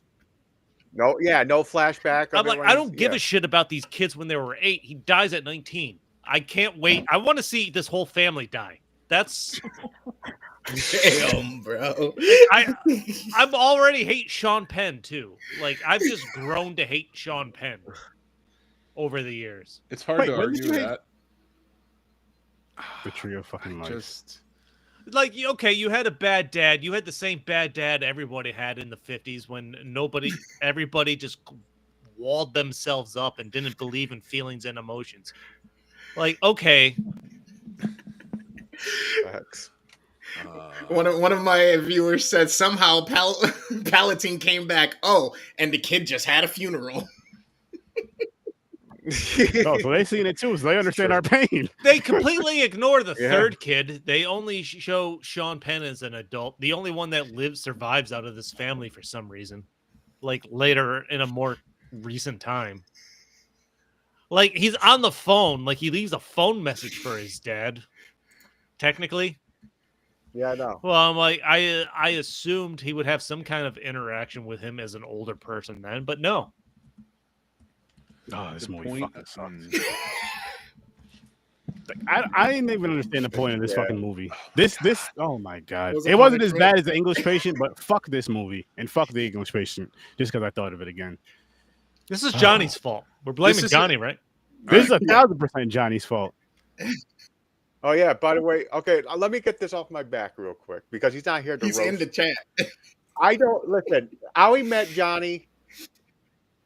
No flashback. I'm like, I don't give a shit about these kids when they were 8. He dies at 19. I can't wait. I want to see this whole family die. That's Damn, bro. I'm already hate Sean Penn too. Like, I've just grown to hate Sean Penn over the years. It's hard Wait, to when did argue you hate- that. The trio of fucking life. Just Like, okay, you had a bad dad. You had the same bad dad everybody had in the 50s when everybody just walled themselves up and didn't believe in feelings and emotions. Like, okay. Facts. One of my viewers said somehow Palatine came back. Oh, and the kid just had a funeral. Oh, so they seen it too, so they understand our pain. They completely ignore the Yeah. third kid. They only show Sean Penn as an adult, the only one that survives out of this family for some reason. Like, later in a more recent time. Like, he's on the phone. Like, he leaves a phone message for his dad. Technically. Yeah, I know. Well, I'm like, I assumed he would have some kind of interaction with him as an older person then, but no. Oh, this the movie point. fucking sucks. I didn't even understand the point of this Yeah. fucking movie. This oh my god. Was It it wasn't funny, as Chris? bad as The English Patient, but fuck this movie and fuck The English Patient just because I thought of it again. This is Johnny's fault. We're blaming is Johnny, right? This is 1,000% Johnny's fault. Oh yeah. By the way, okay. Let me get this off my back real quick because he's not here to He's roast. in the chat. I don't listen. I only met Johnny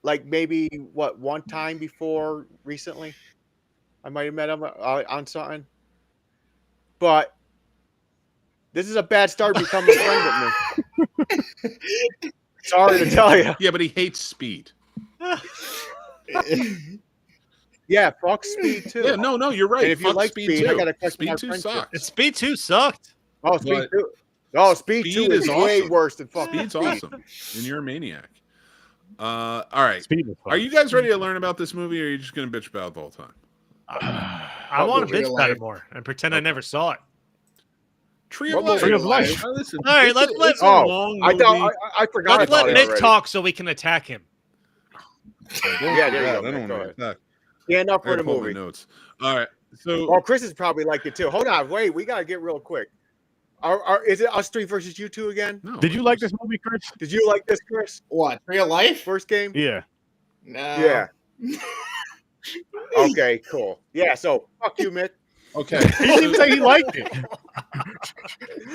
like maybe one time before recently. I might have met him on something, but this is a bad start to becoming a friend with me. Sorry to tell you. Yeah, but he hates speed. Yeah, fuck Speed too. Yeah, no, you're right. And if you Fuck like Speed, Speed, I too. gotta question Speed our 2 friendship. sucks. Speed 2 sucked. Oh, Speed But- 2. Oh, Speed 2 Speed is is way awesome. worse than fucking Speed's Speed. awesome, and you're a maniac. All right. Speed was Are you guys ready to learn about this movie, or are you just going to bitch about it the whole time? I want to movie? bitch about it more and pretend I never saw it. Tree What of Life. movie? Tree of Life. Now, listen, All right, it's let's it's a Oh, long I movie. thought I forgot Let's about let it Mick already. talk so we can attack him. Yeah, there you go, I don't Mick, want go to ahead. attack. Stand up I for gotta the pull up my movie. notes. All right. So Oh, Chris is probably like it too. Hold on, wait, we gotta get real quick. Is it us three versus you two again? no, Did you like this movie, Chris? Did you like this, Chris? What? Real life? First game? Yeah. No. Yeah. Okay, cool. Yeah, so fuck you, Mick. Okay. He didn't even say he liked it.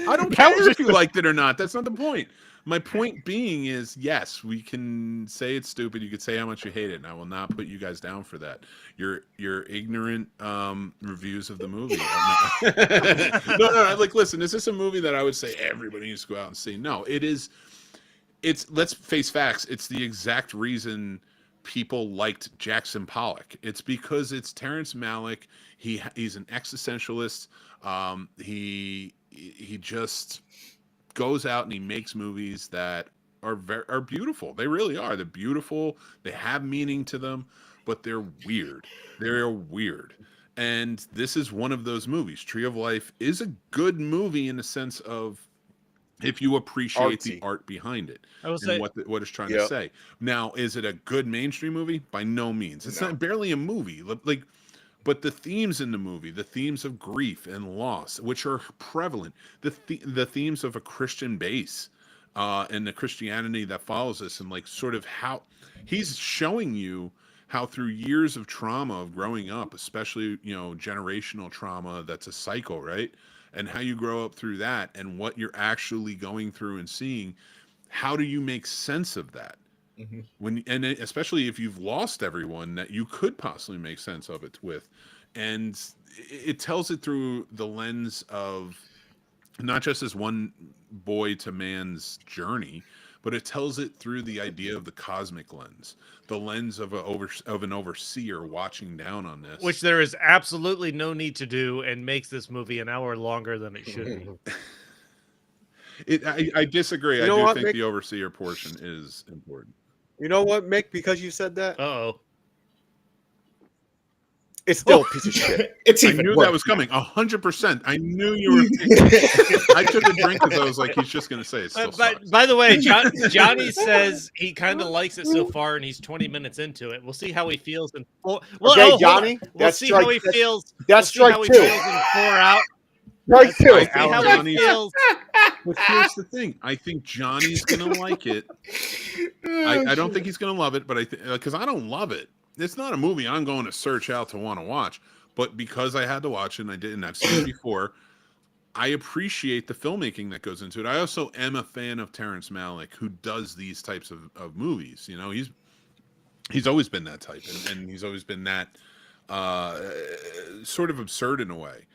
I don't care if you liked it or not. That's not the point. My point being is, yes, we can say it's stupid. You could say how much you hate it, and I will not put you guys down for that. Your ignorant reviews of the movie. No. Like, listen, is this a movie that I would say everybody needs to go out and see? No, it is. It's, let's face facts. It's the exact reason people liked Jackson Pollock. It's because it's Terrence Malick. He's an existentialist. He just goes out and he makes movies that are beautiful. They really are. They're beautiful. They have meaning to them, but they're weird. They're weird. And this is one of those movies. Tree of Life is a good movie in the sense of if you appreciate the art behind it and what it's trying to say. Now, is it a good mainstream movie? By no means. It's not barely a movie. Like, but the themes in the movie, the themes of grief and loss, which are prevalent, the themes of a Christian base and the Christianity that follows us, and like sort of how he's showing you how through years of trauma of growing up, especially, you know, generational trauma, that's a cycle, right? And how you grow up through that and what you're actually going through and seeing, how do you make sense of that? And especially if you've lost everyone that you could possibly make sense of it with. And it tells it through the lens of not just as one boy to man's journey, but it tells it through the idea of the cosmic lens, the lens of an overseer watching down on this. Which there is absolutely no need to do, and makes this movie an hour longer than it should be. I disagree. I do think the overseer portion is important. You know what, Mick? Because you said that, it's still a piece of shit. It's I even knew worse. that was coming. 100%. I knew you were. I took a drink because I was like, he's just going to say it still sucks. By the way, Johnny says he kind of likes it so far, and he's 20 minutes into it. We'll see how he feels in four. Well, okay, Johnny, we'll see how he feels. That's strike how he two. feels in 4 hours. Strike two. See how he feels. But here's the thing. I think Johnny's going to like it. I don't think he's going to love it, but I think because I don't love it. It's not a movie I'm going to search out to want to watch, but because I had to watch it and I did, and I've seen it before, I appreciate the filmmaking that goes into it. I also am a fan of Terrence Malick, who does these types of movies. You know, he's always been that type, and he's always been that sort of absurd in a way.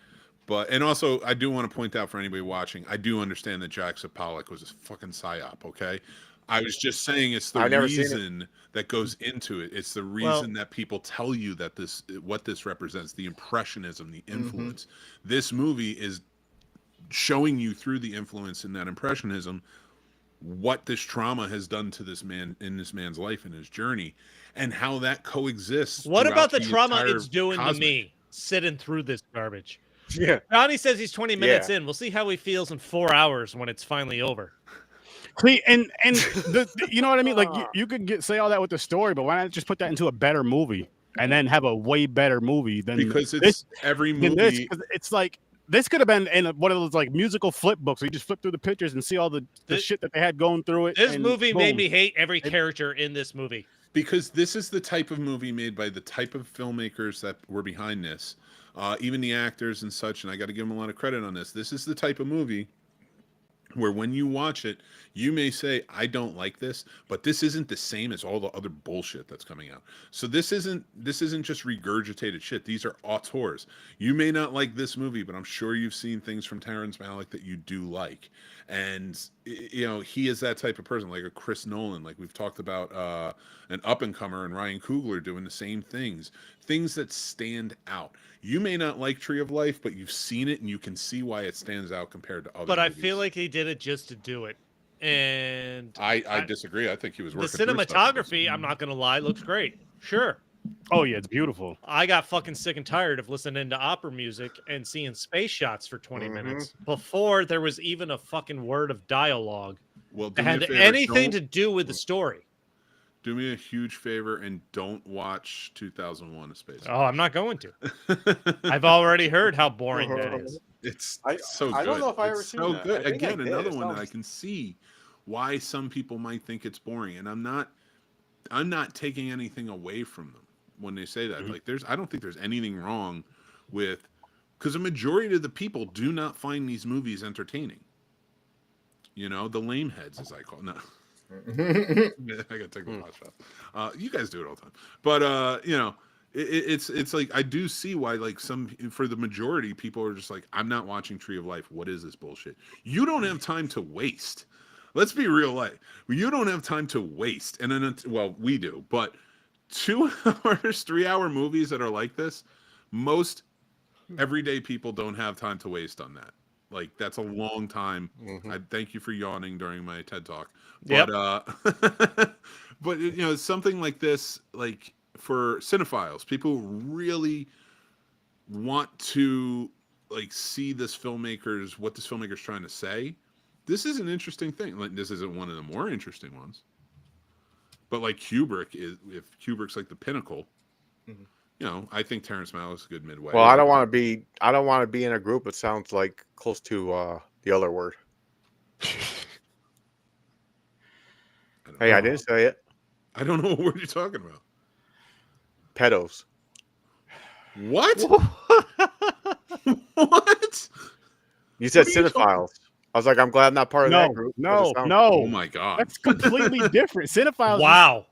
But, and also, I do want to point out for anybody watching, I do understand that Jackson Pollock was a fucking psyop, okay? I was just saying it's the reason that goes into it. It's the reason that people tell you that what this represents, the impressionism, the influence. This movie is showing you through the influence in that impressionism what this trauma has done to this man in this man's life and his journey, and how that coexists. What about the trauma it's doing to me sitting through this garbage? Yeah. Johnny says he's 20 minutes in. We'll see how he feels in 4 hours when it's finally over. See, and you know what I mean? Like you could say all that with the story, but why not just put that into a better movie and then have a way better movie than because it's every movie. It's like this could have been in one of those like musical flip books where you just flip through the pictures and see all the shit that they had going through it. This movie made me hate every character in this movie. Because this is the type of movie made by the type of filmmakers that were behind this, even the actors and such. And I got to give them a lot of credit on this. This is the type of movie where when you watch it, you may say, I don't like this, but this isn't the same as all the other bullshit that's coming out. So this isn't just regurgitated shit. These are auteurs. You may not like this movie, but I'm sure you've seen things from Terrence Malick that you do like. And, you know, he is that type of person, like a Chris Nolan, like we've talked about an up-and-comer and Ryan Coogler doing the same things that stand out. You may not like Tree of Life, but you've seen it and you can see why it stands out compared to other But movies. I feel like he did it just to do it. And I disagree. I think he was working. The cinematography, I'm not going to lie, looks great. Sure. Oh, yeah, it's beautiful. I got fucking sick and tired of listening to opera music and seeing space shots for 20 minutes before there was even a fucking word of dialogue that had anything to do with the story. Do me a huge favor and don't watch 2001: A Space Odyssey. Oh, I'm not going to. I've already heard how boring that is. It's so good. I don't know if I ever seen seen that. Good. Again, another one that I can see why some people might think it's boring, and I'm not taking anything away from them when they say that. Like, I don't think there's anything wrong with because a majority of the people do not find these movies entertaining. You know, the lame heads, as I call them. No. I gotta take a hot shot. You guys do it all the time. But you know, it's like I do see why, like, for the majority, people are just like, I'm not watching Tree of Life. What is this bullshit? You don't have time to waste. Let's be real life. You don't have time to waste. And then, well, we do, but 2 hours, 3-hour movies that are like this, most everyday people don't have time to waste on that. Like, that's a long time. I thank you for yawning during my TED talk. But but you know, something like this, like, for cinephiles, people really want to, like, see what this filmmaker's trying to say. This is an interesting thing. Like, this isn't one of the more interesting ones. But like Kubrick if Kubrick's like the pinnacle, you know, I think Terrence Malick's a good midway. Well, I don't want to be in a group that sounds like close to the other word. Hey, I didn't say it. I don't know what word you're talking about. Pedos. What? What? You said cinephiles. I was like, I'm glad I'm not part of that group. No. Oh my god, that's completely different. Cinephiles. Wow.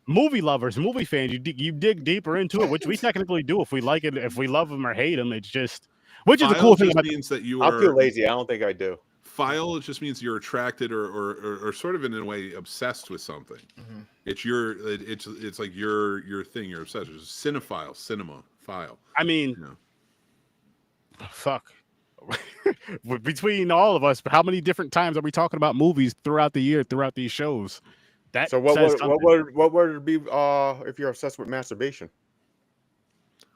Movie lovers, movie fans, you dig deeper into it, which we technically do if we like it, if we love them or hate them. It's just, which is the cool thing about. Means that you I'm too lazy. I don't think I do. File just means you're attracted or sort of in a way obsessed with something. It's it's like your thing. You're obsessed. It's cinephile, cinema file. I mean, fuck. Between all of us, how many different times are we talking about movies throughout the year, throughout these shows? That so what would it be if you're obsessed with masturbation?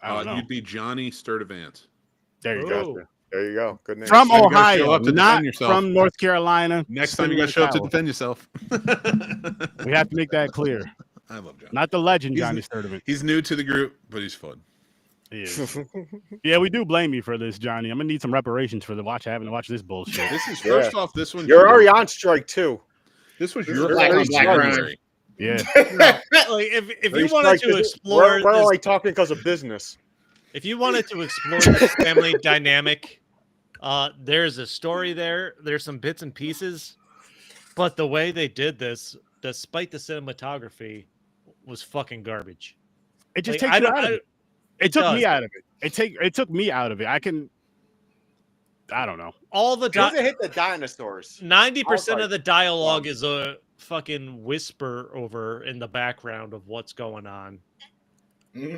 You'd be Johnny Sturdivant. There you go. There you go. Good name. From Ohio, not from North Carolina. Next time you got to show up to defend yourself. We have to make that clear. I love Johnny. Not the legend Johnny Sturdivant. He's new to the group, but he's fun. Yeah, we do blame you for this, Johnny. I'm gonna need some reparations for having to watch this bullshit. This is first off. This one. You're already on strike too. This was your black primary. Yeah. Like, if you wanted to explore, we're only talking because of business. If you wanted to explore this family dynamic, there's a story there. There's some bits and pieces, but the way they did this, despite the cinematography, was fucking garbage. It just takes you out of it. It took me out of it. It took me out of it. I don't know. All the hit the dinosaurs. 90% of the dialogue is a fucking whisper over in the background of what's going on.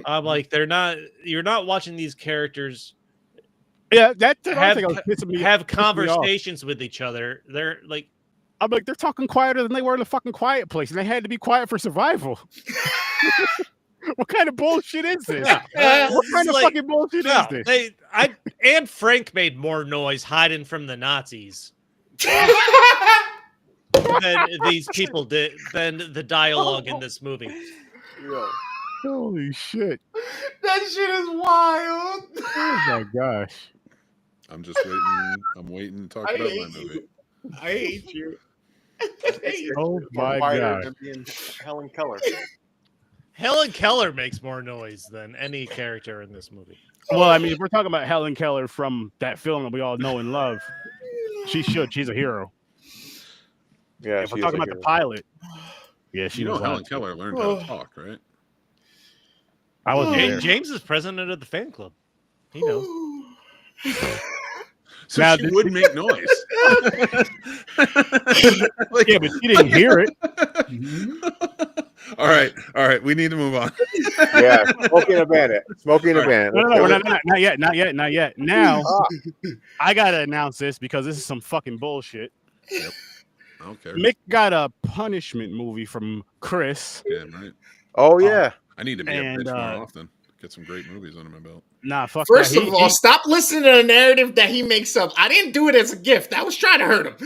I'm like, you're not watching these characters. Yeah, that's have conversations with each other. They're like, I'm like, they're talking quieter than they were in the fucking Quiet Place, and they had to be quiet for survival. What kind of bullshit is this? What kind of fucking bullshit is this? And Frank made more noise hiding from the Nazis than these people did, than the dialogue in this movie. Yeah. Holy shit. That shit is wild. Oh my gosh. I'm just waiting. I'm waiting to talk about my movie. I hate you. Oh my gosh. Helen Keller. Helen Keller makes more noise than any character in this movie. Well, I mean, if we're talking about Helen Keller from that film that we all know and love, she should. She's a hero. Yeah, if we're talking about the pilot, yeah, she knows. Helen Keller learned how to talk, right? I was there. James is president of the fan club. He knows. So now, she would make noise. Yeah, but she didn't hear it. All right. We need to move on. Yeah, Smokey and the Bandit. Smokey and the Bandit. No, we're not yet. Now, I gotta announce this because this is some fucking bullshit. Yep. Okay. Mick got a punishment movie from Chris. Damn right. Oh yeah. I need to be a bitch more often. Get some great movies under my belt. Nah, fuck First that. of all, stop listening to the narrative that he makes up. I didn't do it as a gift. I was trying to hurt him.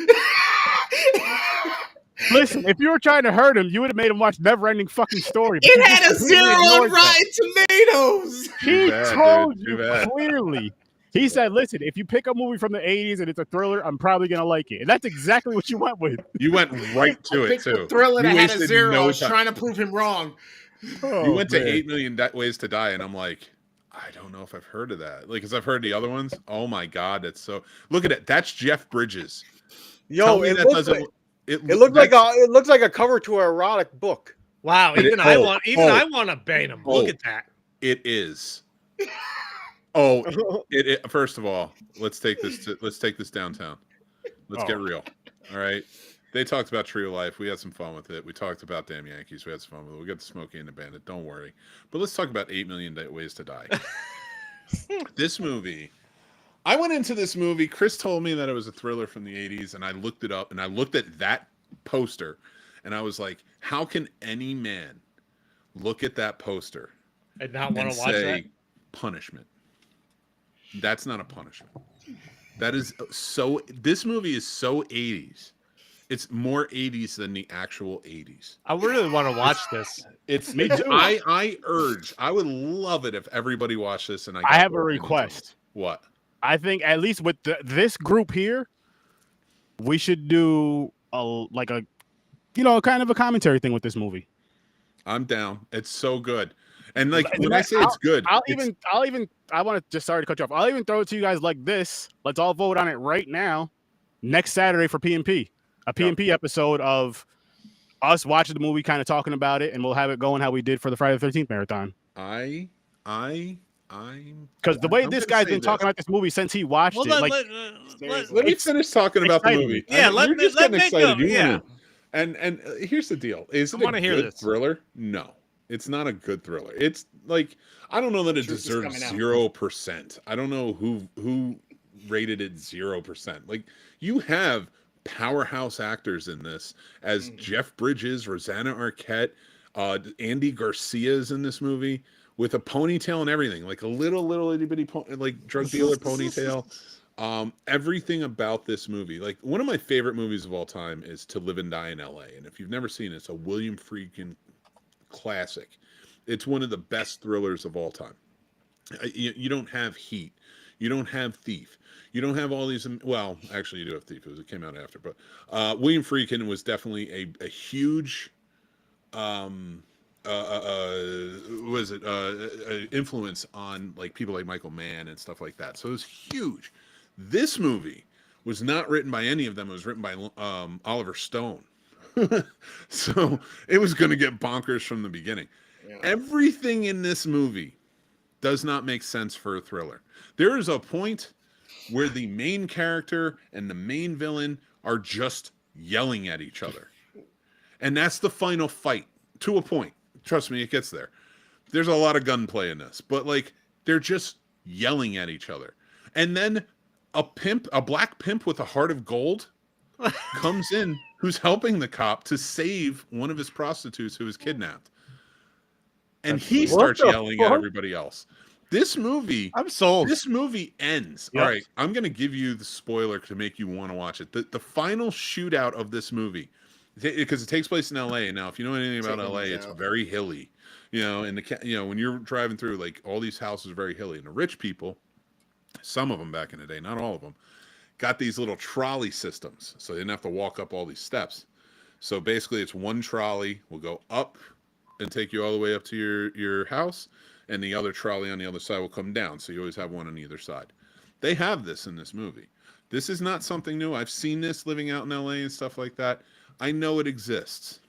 Listen, if you were trying to hurt him, you would have made him watch Never-Ending Fucking Story. It had a 0 on Rotten Tomatoes. He told you clearly. He said, listen, if you pick a movie from the 80s and it's a thriller, I'm probably going to like it. And that's exactly what you went with. You went right to it, too. The thriller that had a 0. No I was trying to prove him wrong. You went to 8 Million Ways to Die, and I'm like, I don't know if I've heard of that. Like, because I've heard the other ones. Oh my god, it's so. Look at it. That's Jeff Bridges. Yo, it looks like it looks like a cover to an erotic book. Wow, even I want to bang him. Look at that. It is. Oh, it. First of all, let's take this downtown. Let's get real. All right. They talked about Tree of Life. We had some fun with it. We talked about Damn Yankees. We had some fun with it. We got the Smokey and the Bandit. Don't worry. But let's talk about 8 Million Ways to Die. This movie, I went into this movie. Chris told me that it was a thriller from the 80s, and I looked it up, and I looked at that poster, and I was like, how can any man look at that poster and not want to watch say, that? Punishment? That's not a punishment. That is so. This movie is so 80s. It's more 80s than the actual 80s. I really want to watch this. It's me too. I would love it if everybody watched this. And I have a request. What? I think at least with this group here, we should do kind of a commentary thing with this movie. I'm down. It's so good. And like when I say it's good, I want to just sorry to cut you off. I'll even throw it to you guys like this. Let's all vote on it right now. Next Saturday for PNP. A PNP episode of us watching the movie, kind of talking about it, and we'll have it going how we did for the Friday the 13th marathon. Because the way this guy's been talking about this movie since he watched it, let me finish talking about the movie. Yeah, you're just getting excited. Yeah. And here's the deal: is it a good thriller? No, it's not a good thriller. It's like I don't know that it deserves 0%. I don't know who rated it 0%. Like you have powerhouse actors in this as Jeff Bridges, Rosanna Arquette, Andy Garcia's in this movie with a ponytail and everything, like a little itty bitty like drug dealer ponytail. Everything about this movie, like one of my favorite movies of all time is To Live and Die in L.A. And if you've never seen it, it's a William Friedkin classic. It's one of the best thrillers of all time. You don't have Heat. You don't have Thief. You don't have all these. Well, actually, you do have Thief. It came out after, but William Friedkin was definitely a huge, influence on like people like Michael Mann and stuff like that. So it was huge. This movie was not written by any of them. It was written by Oliver Stone. So it was going to get bonkers from the beginning. Yeah. Everything in this movie does not make sense for a thriller. There is a point where the main character and the main villain are just yelling at each other. And that's the final fight, to a point. Trust me, it gets there. There's a lot of gunplay in this, but like they're just yelling at each other. And then a black pimp with a heart of gold comes in who's helping the cop to save one of his prostitutes who was kidnapped. And he starts yelling at everybody else. This movie, I'm sold. This movie ends. Yep. All right, I'm going to give you the spoiler to make you want to watch it. The final shootout of this movie, because it takes place in L.A. Now, if you know anything about L.A., it's very hilly. And when you're driving through, like all these houses are very hilly, and the rich people, some of them back in the day, not all of them, got these little trolley systems, so they didn't have to walk up all these steps. So basically, it's one trolley will go up and take you all the way up to your house. And the other trolley on the other side will come down. So you always have one on either side. They have this in this movie. This is not something new. I've seen this living out in LA and stuff like that. I know it exists.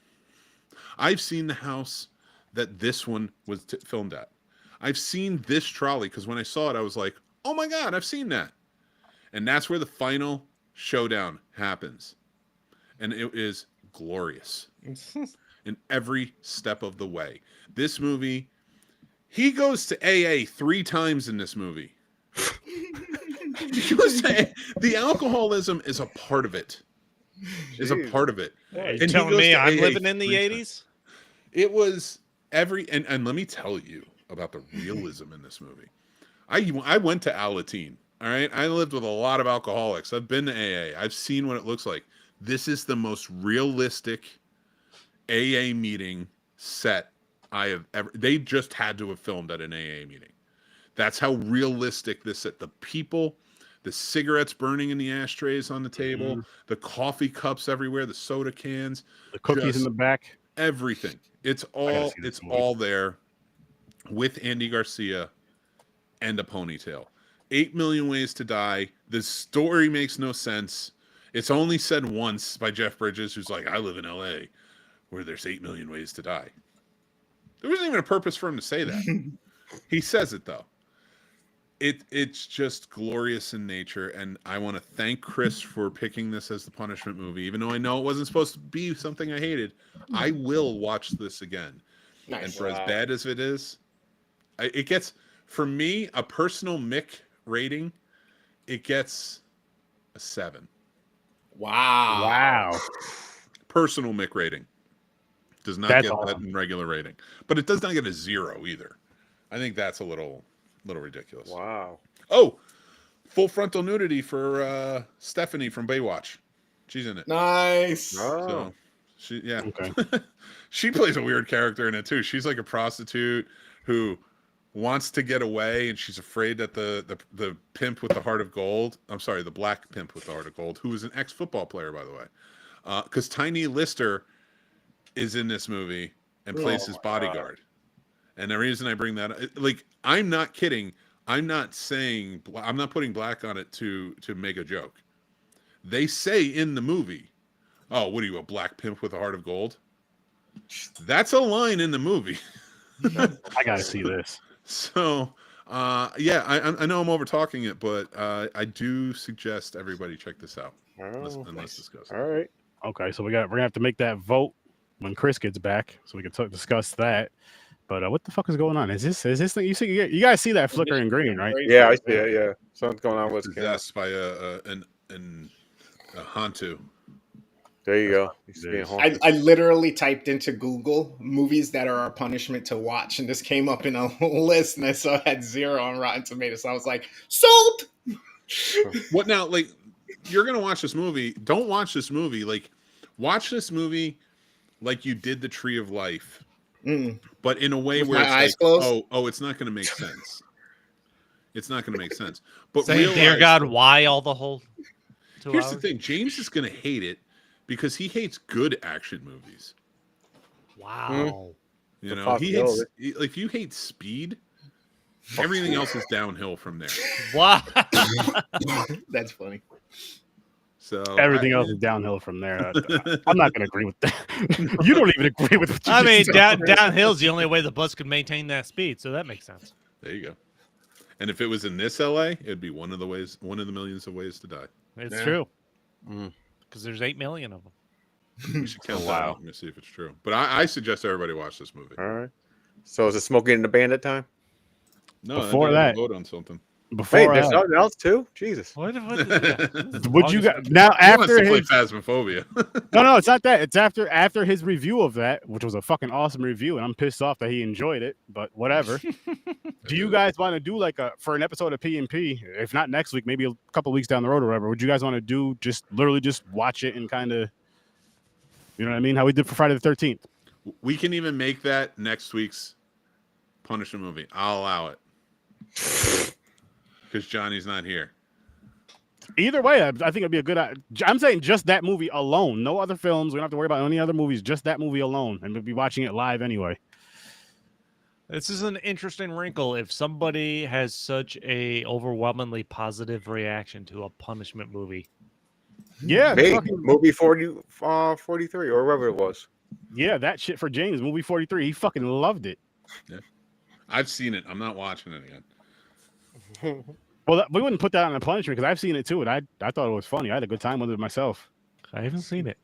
I've seen the house that this one was filmed at. I've seen this trolley because when I saw it, I was like, oh my God, I've seen that. And that's where the final showdown happens. And it is glorious in every step of the way. This movie... He goes to AA 3 times in this movie. The alcoholism is a part of it. Is a part of it. Are you telling me I'm living in the 80s? It was and let me tell you about the realism in this movie. I went to Alateen. All right. I lived with a lot of alcoholics. I've been to AA. I've seen what it looks like. This is the most realistic AA meeting set I have ever. They just had to have filmed at an AA meeting. That's how realistic this is. The people, the cigarettes burning in the ashtrays on the table, the coffee cups everywhere, the soda cans, the cookies in the back, everything. It's all there with Andy Garcia and a ponytail. 8 Million Ways to Die. The story makes no sense. It's only said once by Jeff Bridges, who's like, I live in LA where there's 8 million ways to die. There wasn't even a purpose for him to say that. He says it though. It's just glorious in nature, and I want to thank Chris for picking this as the punishment movie, even though I know it wasn't supposed to be something I hated. I will watch this again. Nice. And for as bad as it is, it gets, for me, a personal Mick rating, it gets a 7. Wow. Personal Mick rating. Does not That's get awesome. that in regular rating. But it does not get a 0 either. I think that's a little ridiculous. Wow. Oh, full frontal nudity for Stephanie from Baywatch. She's in it. Nice. Oh. So yeah. Okay. She plays a weird character in it too. She's like a prostitute who wants to get away, and she's afraid that the pimp with the heart of gold, I'm sorry, the black pimp with the heart of gold, who is an ex-football player, by the way, because Tiny Lister is in this movie and plays his bodyguard. God. And the reason I bring that up, like, I'm not kidding. I'm not putting black on it to make a joke. They say in the movie, oh, what are you, a black pimp with a heart of gold? That's a line in the movie. I gotta see this. So, yeah, I know I'm over talking it, but I do suggest everybody check this out. Let's discuss it. All right. Okay, so we're gonna have to make that vote when Chris gets back, so we can discuss that. But what the fuck is going on? Is this thing you guys see that flickering green, right? Yeah, I see it. Yeah, something's going on with the camera. Possessed by a Hantu. There you go. He's being haunted. I literally typed into Google movies that are a punishment to watch, and this came up in a list, and I saw it had 0 on Rotten Tomatoes. So I was like, sold. What now? Like, you're gonna watch this movie? Don't watch this movie. Like, watch this movie like you did the Tree of Life, but in a way With where my it's eyes like, closed? oh, it's not gonna make sense. It's not gonna make sense. But Say, realize, dear God, why all the whole 2 here's hours? the thing: James is gonna hate it because he hates good action movies. Wow. You know, he hates, if you hate speed, everything else is downhill from there. Wow. That's funny. So Everything else is downhill from there. I'm not going to agree with that. You don't even agree with what you I mean, just said. downhill's the only way the bus could maintain that speed, so that makes sense. There you go. And if it was in this LA, it'd be one of the millions of ways to die. It's true. Because there's 8 million of them. You should count that out and see if it's true. But I suggest everybody watch this movie. All right. So is it Smokey and the Bandit time? No, Before that, vote on something. Before Hey, there's nothing else too. Jesus. What would you guys now after play his Phasmophobia? No, it's not that. It's after his review of that, which was a fucking awesome review, and I'm pissed off that he enjoyed it. But whatever. Do you guys want to do like for an episode of P&P? If not next week, maybe a couple weeks down the road or whatever. Would you guys want to do just literally just watch it and kind of, you know what I mean? How we did for Friday the 13th. We can even make that next week's punishment movie. I'll allow it because Johnny's not here. Either way, I think it'd be a good. I'm saying just that movie alone, no other films. We don't have to worry about any other movies. Just that movie alone, and we'll be watching it live anyway. This is an interesting wrinkle. If somebody has such a overwhelmingly positive reaction to a punishment movie, yeah, movie 43 or whatever it was. Yeah, that shit for James, movie 43. He fucking loved it. Yeah, I've seen it. I'm not watching it again. Well, we wouldn't put that on a punishment because I've seen it too, and I thought it was funny. I had a good time with it myself. I haven't seen it.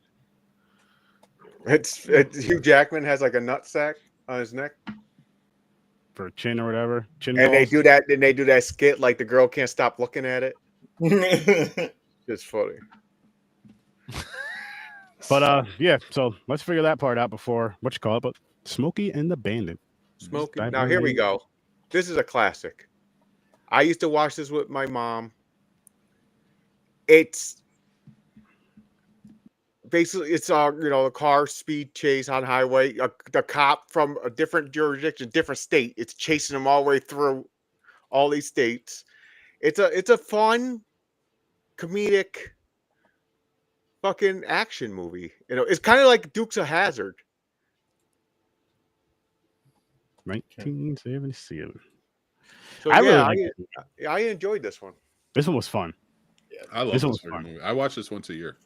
It's Hugh Jackman has like a nut sack on his neck for chin or whatever. Chin and balls. they do that skit like the girl can't stop looking at it. It's funny. But yeah, so let's figure that part out before what you call it. But Smokey and the Bandit. Smokey. Now here we go. This is a classic. I used to watch this with my mom. It's basically a car speed chase on highway. The cop from a different jurisdiction, different state. It's chasing them all the way through all these states. It's a fun, comedic, fucking action movie. It's kind of like Dukes of Hazzard. 1977. So I really yeah, liked I enjoyed this one. This one was fun. I love This this was fucking fun. movie. I watch this once a year.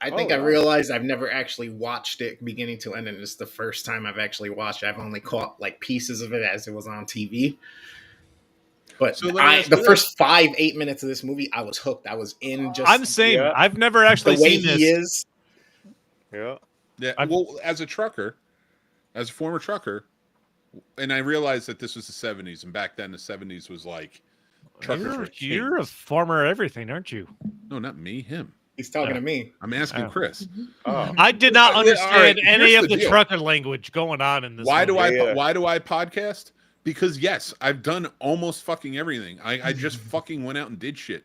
I think Oh, I wow. realized I've never actually watched it beginning to end, and it's the first time I've actually watched it. I've only caught like pieces of it as it was on TV. But So let me ask the you first 5-8 minutes of this movie, I was hooked. I was in just I'm the same. Yeah. I've never the actually way seen he this. is. Yeah. Yeah. Well, as a trucker, as a former trucker, and I realized that this was the 70s, and back then the 70s was like truckers were You're a kings. former everything, aren't you? No, not me, him. He's talking to me. I'm asking Chris. Oh. I did not All right, understand any here's of the the deal. trucker language going on in this. Why do I Yeah. why do I podcast? Because yes, I've done almost fucking everything. I just fucking went out and did shit.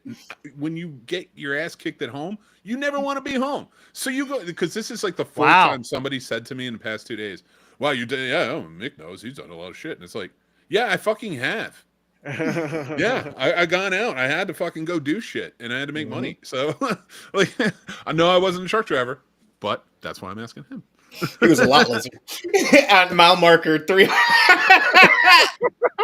When you get your ass kicked at home, you never want to be home. So you go, because this is like the fourth time somebody said to me in the past 2 days, "Wow, you did? Yeah, oh, Mick knows he's done a lot of shit." And it's like, yeah, I fucking have. Yeah, I gone out. I had to fucking go do shit, and I had to make money. So, like, I know I wasn't a truck driver, but that's why I'm asking him. He was a lot lizard. At mile marker 3.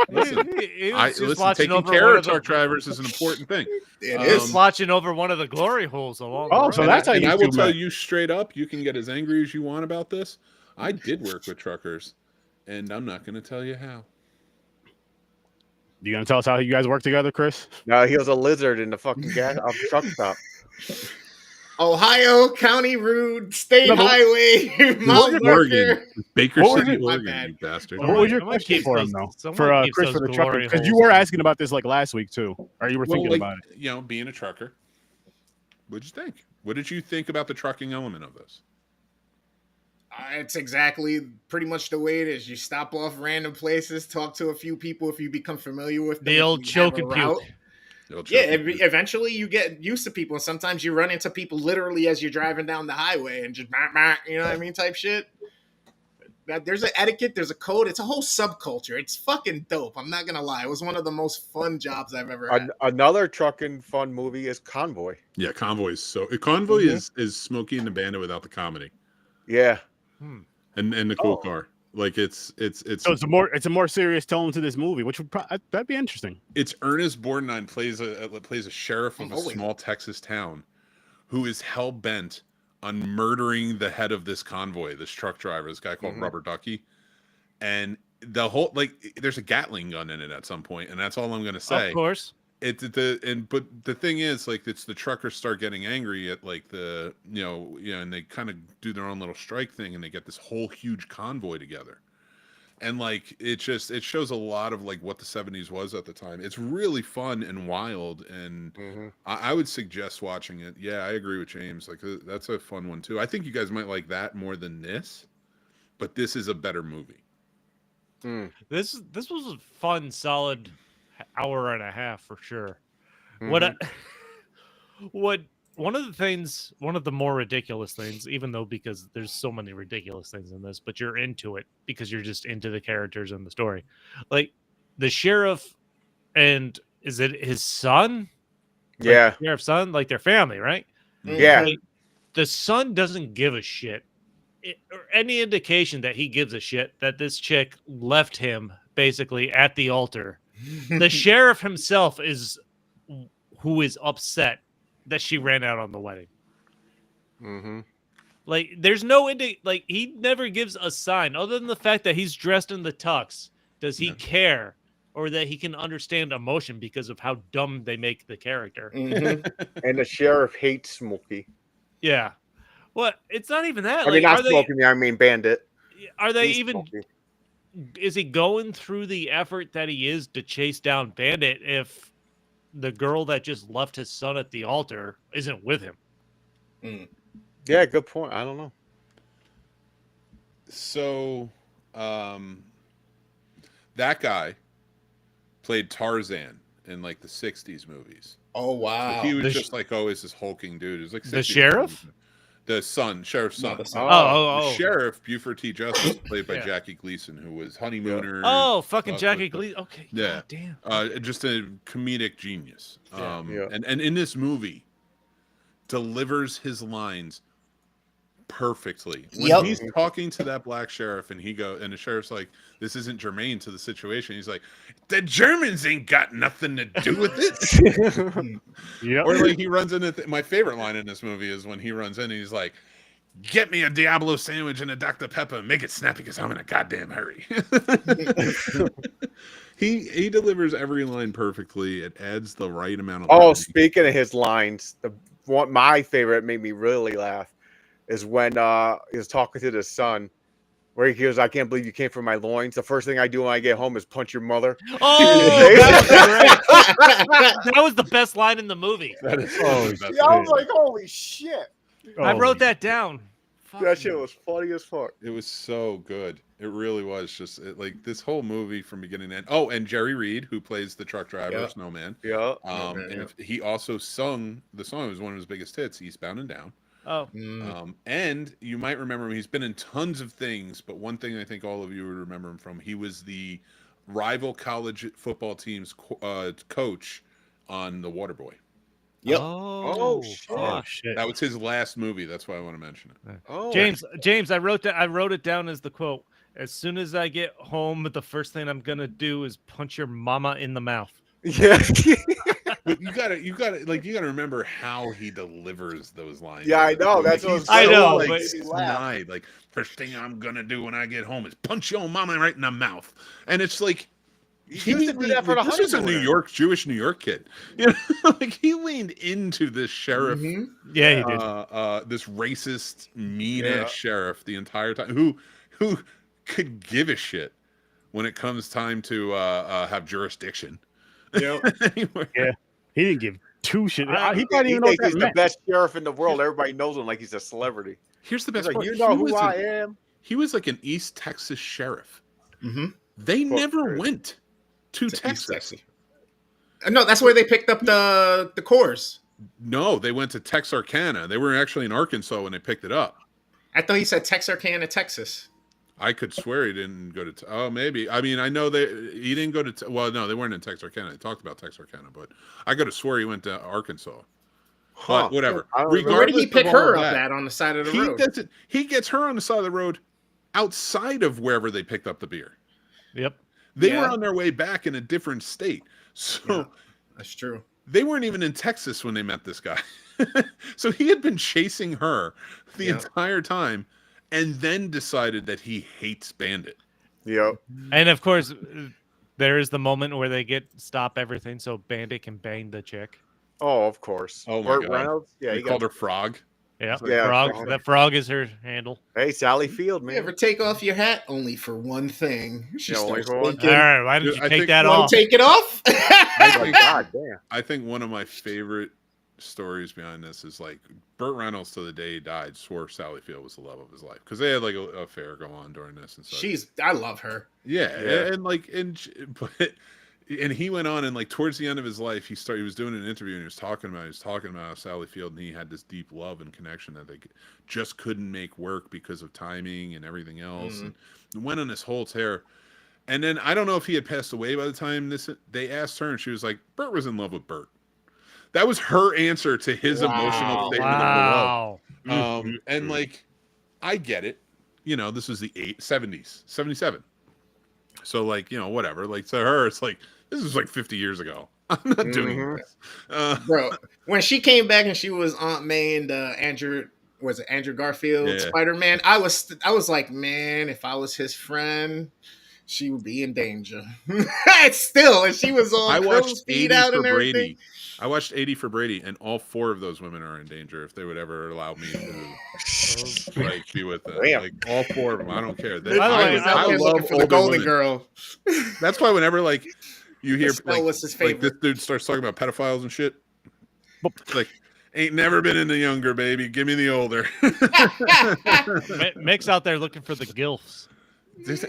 Listen, He was just watching taking over care one of of the- truck drivers is an important thing. It He is. was watching over one of the glory holes along. Oh, the so road. that's how and you I will two tell met. you straight up, you can get as angry as you want about this. I did work with truckers, and I'm not going to tell you how. You gonna tell us how you guys work together, Chris? No, he was a lizard in the fucking truck stop. Ohio County Road State No, but- Highway Mile Oregon, marker. Baker What was City, it? My Oregon, bad. you bastard. What was your Someone question keeps for those- him though? someone For keeps Chris those for the trucker, glory because you holes were on. asking about this like last week too, or you were Well, thinking like, about it. you know, being a trucker, what'd you think? What did you think about the trucking element of this? It's exactly pretty much the way it is. You stop off random places, talk to a few people if you become familiar with them. The if old you have choke a and route. puke. Yeah, eventually you get used to people. And sometimes you run into people literally as you're driving down the highway and just, you know what I mean, type shit. There's an etiquette, there's a code. It's a whole subculture. It's fucking dope. I'm not gonna lie. It was one of the most fun jobs I've ever had. Another trucking fun movie is Convoy. Yeah, Convoy is is Smokey and the Bandit without the comedy. Yeah. And the cool car. Like it's So it's a more serious tone to this movie, which would that'd be interesting. It's Ernest Borgnine plays a sheriff of a small Texas town who is hell bent on murdering the head of this convoy, this truck driver, this guy called Rubber Ducky, and the whole there's a Gatling gun in it at some point, and that's all I'm gonna say. Of course. But the thing is, like, it's the truckers start getting angry at like the and they kind of do their own little strike thing, and they get this whole huge convoy together, and like it shows a lot of like what the 70s was at the time. It's really fun and wild, and I would suggest watching it. Yeah, I agree with James. Like that's a fun one too. I think you guys might like that more than this, but this is a better movie. This was a fun, solid hour and a half for sure. What one of the more ridiculous things, even though because there's so many ridiculous things in this, but you're into it because you're just into the characters and the story. Like the sheriff and is it his son? Yeah. The sheriff's son, like their family, right? Yeah. Like, the son doesn't give a shit. Or any indication that he gives a shit that this chick left him basically at the altar. The sheriff himself is who is upset that she ran out on the wedding. Like there's no like he never gives a sign other than the fact that he's dressed in the tux. Does he care or that he can understand emotion because of how dumb they make the character? And the sheriff hates Smokey. Yeah. Well, it's not even that. I mean, not Smokey, I mean Bandit. Are they He's even? Smokey. Is he going through the effort that he is to chase down Bandit if the girl that just left his son at the altar isn't with him? Yeah, good point. I don't know. So, that guy played Tarzan in like the 60s movies. Oh wow. So he was just like always this hulking dude. It was like The 60s sheriff? movies. The son, sheriff's son. the son. The sheriff, Buford T. Justice, played by Jackie Gleason, who was Honeymooner. Oh, fucking Jackie Gleason. Okay. Yeah. God damn. Just a comedic genius. Yeah. And in this movie, delivers his lines perfectly. When Yep. he's talking to that black sheriff and the sheriff's like, this isn't germane to the situation. He's like, the Germans ain't got nothing to do with it. Yep. Or like he runs into my favorite line in this movie is when he runs in and he's like, get me a Diablo sandwich and a Dr. Pepper and make it snappy because I'm in a goddamn hurry. He delivers every line perfectly. It adds the right amount of levity. Speaking of his lines, my favorite made me really laugh is when he was talking to the son, where he goes, "I can't believe you came from my loins. The first thing I do when I get home is punch your mother." Oh, that was great. That was the best line in the movie. That is Yeah, I was like, "Holy shit!" I wrote that down. That shit was funny as fuck. It was so good. It really was just like this whole movie from beginning to end. Oh, and Jerry Reed, who plays the truck driver, Snowman. Yeah. And he also sung the song. It was one of his biggest hits, Eastbound and Down. Oh. And you might remember him. He's been in tons of things, but one thing I think all of you would remember him from, he was the rival college football team's coach on The Waterboy. Yep. Oh, shit. That was his last movie. That's why I want to mention it. Oh, James, I wrote it down as the quote. As soon as I get home, the first thing I'm gonna do is punch your mama in the mouth. yeah. But you gotta remember how he delivers those lines. Yeah, I know. That's what I know, Like, but- snide. Like, first thing I'm gonna do when I get home is punch your mama right in the mouth. And it's like He used to do that for the this was a honeymoon. Jewish New York kid. You know, like he leaned into this sheriff, Yeah, he did. this racist, mean ass sheriff the entire time. Who could give a shit when it comes time to have jurisdiction. Anyway. Yeah. He didn't give two shit. He He probably even know what thinks he's that the meant. best sheriff in the world. Everybody knows him like he's a celebrity. Here's the He's best like, part. you know He who was I am? He was like an East Texas sheriff. Mm-hmm. They Fuck, never dude. went to East Texas. Texas. No, that's where they picked up the Coors. No, they went to Texarkana. They were actually in Arkansas when they picked it up. I thought he said Texarkana, Texas. I could swear he didn't go to. Oh, maybe. I mean, I know that he didn't go to. Well, no, they weren't in Texarkana. They talked about Texarkana, but I could have swore he went to Arkansas. Huh. But whatever. I don't Where did he pick her up that, at on the side of the road? He gets her on the side of the road outside of wherever they picked up the beer. Yep. They were on their way back in a different state. So that's true. They weren't even in Texas when they met this guy. So he had been chasing her the entire time and then decided that he hates Bandit. Yep. And of course, there is the moment where they stop everything so Bandit can bang the chick. Oh, of course. Oh, my Burt God. Reynolds? Yeah, He called her Frog. Yeah, Yeah, frog. Frog. That frog is her handle. Hey, Sally Field, You man. ever take off your hat? Only for one thing. She Yeah, only starts for one thinking, All right, why did Dude, you I take think- that "Wanna off? take it off?" God damn. I think one of my favorite stories behind this is like Burt Reynolds to the day he died swore Sally Field was the love of his life because they had like a affair go on during this and stuff. I love her. Yeah, Yeah. and he went on and like towards the end of his life, he was doing an interview and he was talking about Sally Field and he had this deep love and connection that they just couldn't make work because of timing and everything else, and went on this whole tear. And then I don't know if he had passed away by the time they asked her, and she was like, "Burt was in love with Burt." That was her answer to his emotional statement Wow. of love. And like, I get it. You know, this was the 70s, 77. So like, you know, whatever. Like to her, it's like, this is like 50 years ago. I'm not doing this. Bro, when she came back and she was Aunt May and Andrew Garfield, Spider-Man, I was like, man, if I was his friend, she would be in danger. Still, and she was on I watched speed 80 out for and everything. Brady. I watched 80 for Brady, and all 4 of those women are in danger if they would ever allow me to like be with them. Damn. Like all 4 of them, I don't care. By the way, I was looking for the golden women. girl. That's why whenever like you hear Estelle was his like this favorite. dude starts talking about pedophiles and shit, like ain't never been in the younger, baby. Give me the older. Mick's out there looking for the gilfs.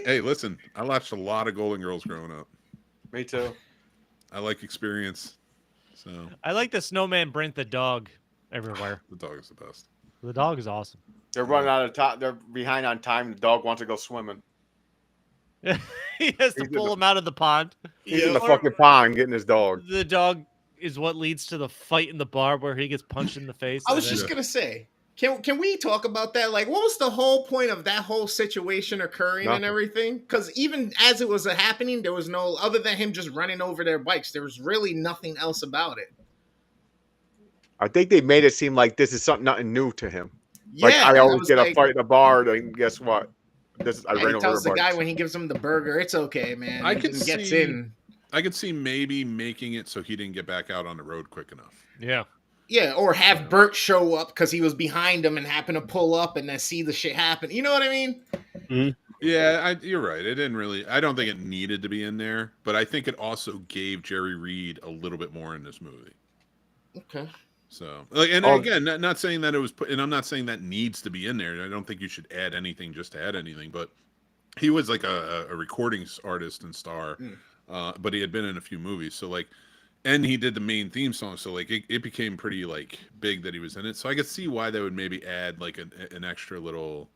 Hey, listen, I watched a lot of Golden Girls growing up. Me too. I like experience. So I like the snowman Brent the dog everywhere. the dog is the best. The dog is awesome. They're running out of time. They're behind on time. The dog wants to go swimming. He has to He's in pull the- him out of the pond. He's in the Or fucking pond getting his dog. The dog is what leads to the fight in the bar where he gets punched in the face. I was and just gonna say, Can we talk about that? Like, what was the whole point of that whole situation occurring and everything? Because even as it was happening, there was no, other than him just running over their bikes, there was really nothing else about it. I think they made it seem like this is nothing new to him. Yeah, like I always get like, a fight in a bar, and guess what? I ran he over tells the bikes. guy when he gives him the burger, it's okay, man. I could see maybe making it so he didn't get back out on the road quick enough. Yeah. Yeah, or have Bert show up because he was behind him and happen to pull up and then see the shit happen. You know what I mean? Mm-hmm. Yeah, you're right. It didn't really. I don't think it needed to be in there, but I think it also gave Jerry Reed a little bit more in this movie. Okay. So, like, and again, not saying that it was put, and I'm not saying that needs to be in there. I don't think you should add anything just to add anything, but he was like a recording artist and star, but he had been in a few movies, so like. And he did the main theme song, so like it became pretty like big that he was in it. So I could see why they would maybe add like an extra little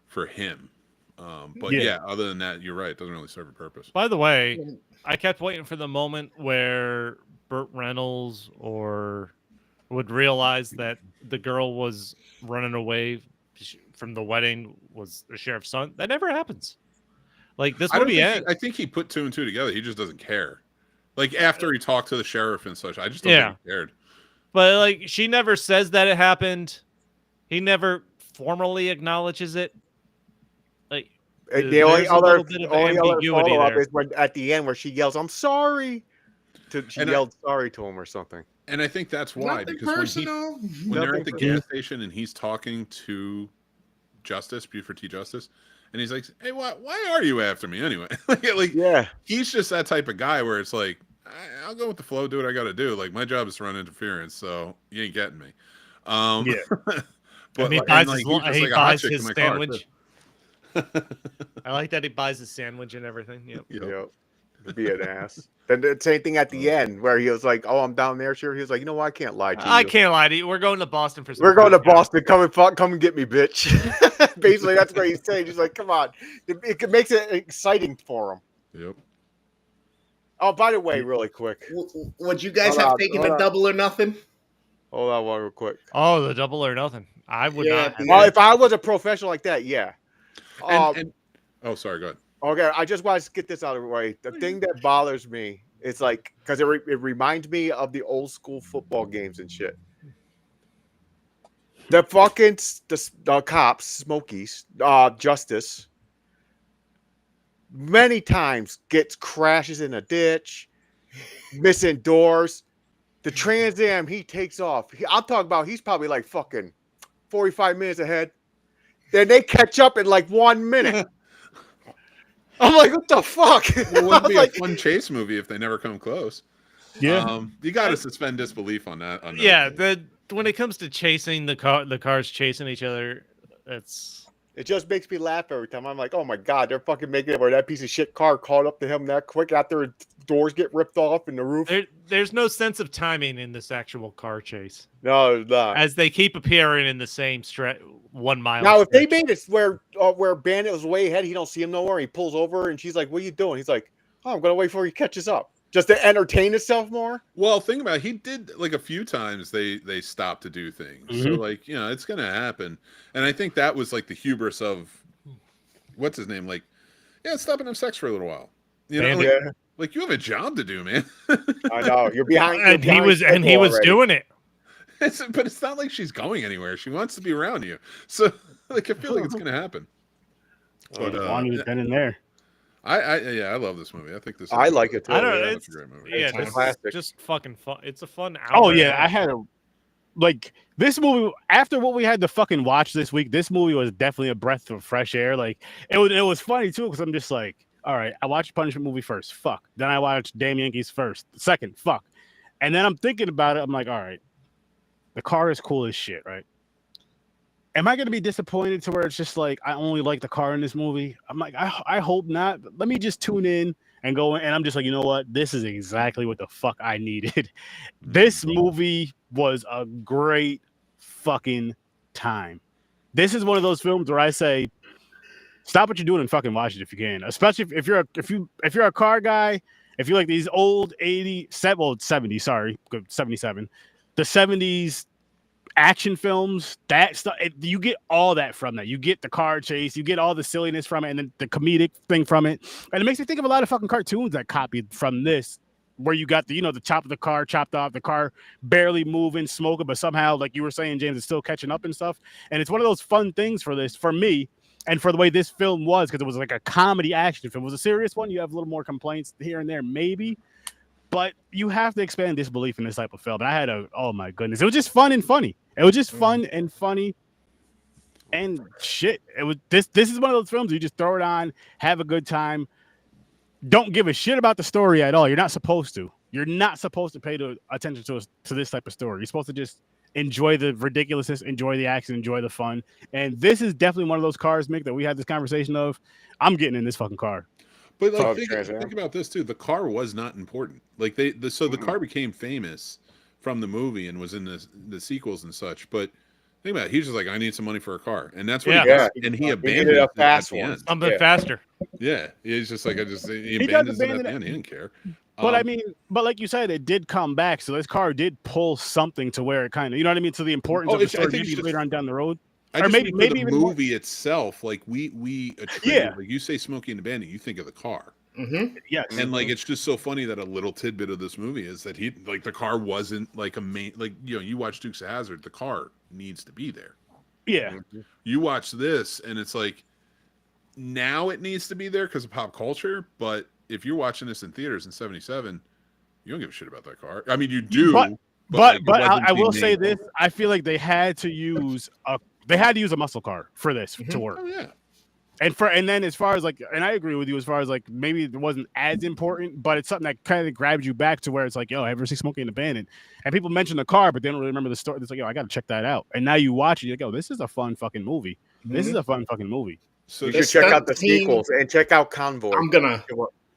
for him. But yeah, other than that, you're right. It doesn't really serve a purpose. By the way, I kept waiting for the moment where Burt Reynolds would realize that the girl was running away from the wedding was the sheriff's son. That never happens. Like this movie ends. I think he put 2 and 2 together. He just doesn't care. Like, after he talked to the sheriff and such, I just don't think he cared. But, like, she never says that it happened. He never formally acknowledges it. Like, the only other follow-up is when, at the end where she yells, "I'm sorry." She yelled sorry to him or something. And I think that's why. Because when they're at the gas station and he's talking to Justice, Buford T. Justice, and he's like, "Hey, why are you after me anyway?" like, he's just that type of guy where it's like, I'll go with the flow, do what I got to do. Like, my job is to run interference, so you ain't getting me. But he buys his sandwich. I like that he buys his sandwich and everything. Yep. Be an ass. Then the same thing at the end where he was like, "Oh, I'm down there, sure." He was like, "You know what? I can't lie to you. I can't lie to you. We're going to Boston for. We're going to Boston. Come and get me, bitch." Basically, that's what he's saying. He's like, "Come on." It makes it exciting for him. Yep. Oh, by the way, really quick, would you guys have taken the double or nothing? Hold on, one real quick. Oh, the double or nothing. I would not. Well, if I was a professional like that, yeah. Oh, sorry. Go ahead. Okay, I just want to get this out of the way. The thing that bothers me is like because it reminds me of the old school football games and shit. The fucking the cops, Smokies, Justice, many times crashes in a ditch, missing doors. The Trans Am he takes off. I'm talking about he's probably like fucking 45 minutes ahead. Then they catch up in like 1 minute. I'm like, what the fuck? It wouldn't be a fun chase movie if they never come close. Yeah, you got to suspend disbelief on that. When it comes to chasing the cars chasing each other, it just makes me laugh every time. I'm like, oh my god, they're fucking making it where that piece of shit car caught up to him that quick after doors get ripped off in the roof. There's no sense of timing in this actual car chase. No, there's not. As they keep appearing in the same 1 mile. Now, if they made it where Bandit was way ahead, he don't see him nowhere. He pulls over and she's like, "What are you doing?" He's like, "Oh, I'm gonna wait before he catches up." Just to entertain itself more. Well, think about it. He did like a few times they stopped to do things. So like, it's gonna happen. And I think that was like the hubris of what's his name? Like, stop and have sex for a little while. Like you have a job to do, man. I know. You're behind. And he was doing it. But it's not like she's going anywhere. She wants to be around you. So like I feel like it's gonna happen. But wanted it then and there. I love this movie. I think this. I like it too. I don't know. It's a great movie. Yeah, it's just fucking fun. It's a fun hour. Oh yeah, I had this movie after what we had to fucking watch this week. This movie was definitely a breath of fresh air. Like it was funny too because I'm just like, all right, I watched Punishment movie first, fuck. Then I watched Damn Yankees first, second, fuck. And then I'm thinking about it. I'm like, all right, the car is cool as shit, right? Am I going to be disappointed to where it's just like I only like the car in this movie? I'm like, I hope not. Let me just tune in and go in. And I'm just like, you know what? This is exactly what the fuck I needed. This movie was a great fucking time. This is one of those films where I say, stop what you're doing and fucking watch it if you can. Especially if you're a car guy, if you like these old 70s, sorry, 77, the 70s action films, that stuff, you get all that from that. You get the car chase, you get all the silliness from it, and then the comedic thing from it. And it makes me think of a lot of fucking cartoons that copied from this, where you got the, the chop of the car chopped off, the car barely moving, smoking, but somehow, like you were saying, James, it's still catching up and stuff. And it's one of those fun things for me, and for the way this film was, because it was like a comedy action film. It was a serious one. You have a little more complaints here and there, maybe. But you have to expand disbelief in this type of film. And I had oh my goodness. It was just fun and funny. It was just fun and funny. And shit. It was this is one of those films you just throw it on, have a good time. Don't give a shit about the story at all. You're not supposed to. You're not supposed to pay attention to this type of story. You're supposed to just enjoy the ridiculousness, enjoy the action, enjoy the fun. And this is definitely one of those cars, Mick, that we had this conversation of. I'm getting in this fucking car. But like, think about this too. The car was not important. Like the car became famous from the movie and was in the sequels and such. But think about it. He's just like, I need some money for a car, and that's what he got. And he abandoned it fast at the end. Something faster. Yeah, he's just like, he abandons it at the end. He didn't care. But I mean, but like you said, it did come back. So this car did pull something to where it kind of, you know what I mean, to the importance of the story maybe later on down the road. Or maybe the movie itself, like we attribute, like you say Smokey and the Bandit, you think of the car. Mm-hmm. Yes. And like it's just so funny that a little tidbit of this movie is that the car wasn't like a main, like, you watch Dukes of Hazzard, the car needs to be there. Yeah. You watch this and it's like, now it needs to be there because of pop culture, but if you're watching this in theaters in 77, you don't give a shit about that car. I mean, you do. But I will say this: I feel like they had to use a muscle car for this to work. Oh, yeah. And then as far as like, and I agree with you as far as like maybe it wasn't as important, but it's something that kind of grabs you back to where it's like, yo, ever see Smokey and the Bandit? And people mention the car, but they don't really remember the story. It's like, yo, I got to check that out. And now you watch it, you're like, yo, this is a fun fucking movie. This is a fun fucking movie. So you should check out the sequels and check out Convoy. I'm gonna.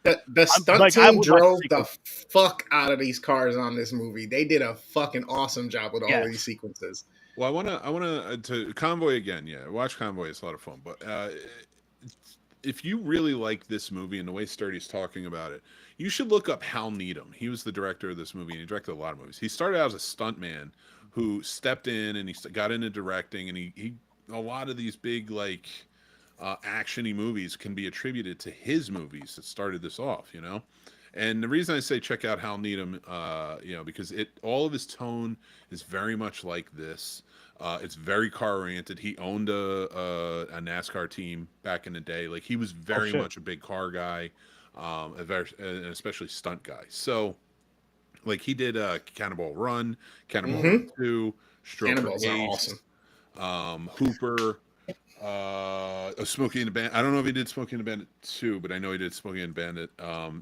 The stunt team drove the fuck out of these cars on this movie. They did a fucking awesome job with all of these sequences. Well, I wanna to Convoy again. Yeah, watch Convoy. It's a lot of fun. But if you really like this movie and the way Sturdy's talking about it, you should look up Hal Needham. He was the director of this movie, and he directed a lot of movies. He started out as a stuntman who stepped in and he got into directing, and he a lot of these big like action-y movies can be attributed to his movies that started this off, And the reason I say check out Hal Needham, because all of his tone is very much like this. It's very car-oriented. He owned a NASCAR team back in the day. Like, he was very much a big car guy, and especially stunt guy. So, like, he did Cannonball Run, Cannonball Run 2, Stroker Ace, awesome. Hooper, Smokey and the Bandit. I don't know if he did Smokey and the Bandit 2, but I know he did Smokey and the Bandit.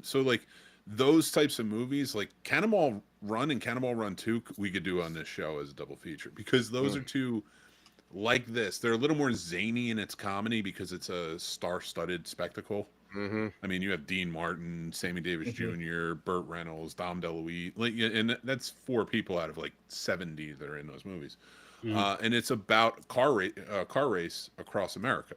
So like those types of movies, like Cannonball Run and Cannonball Run 2, we could do on this show as a double feature, because those are two like this. They're a little more zany in its comedy because it's a star-studded spectacle. I mean, you have Dean Martin, Sammy Davis Jr., Burt Reynolds, Dom DeLuise, like, and that's 4 people out of like 70 that are in those movies. And it's about car race across America.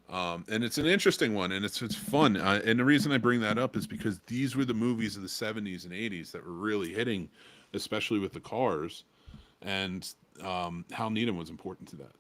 And it's an interesting one, and it's fun. And the reason I bring that up is because these were the movies of the 70s and 80s that were really hitting, especially with the cars. And Hal Needham was important to that.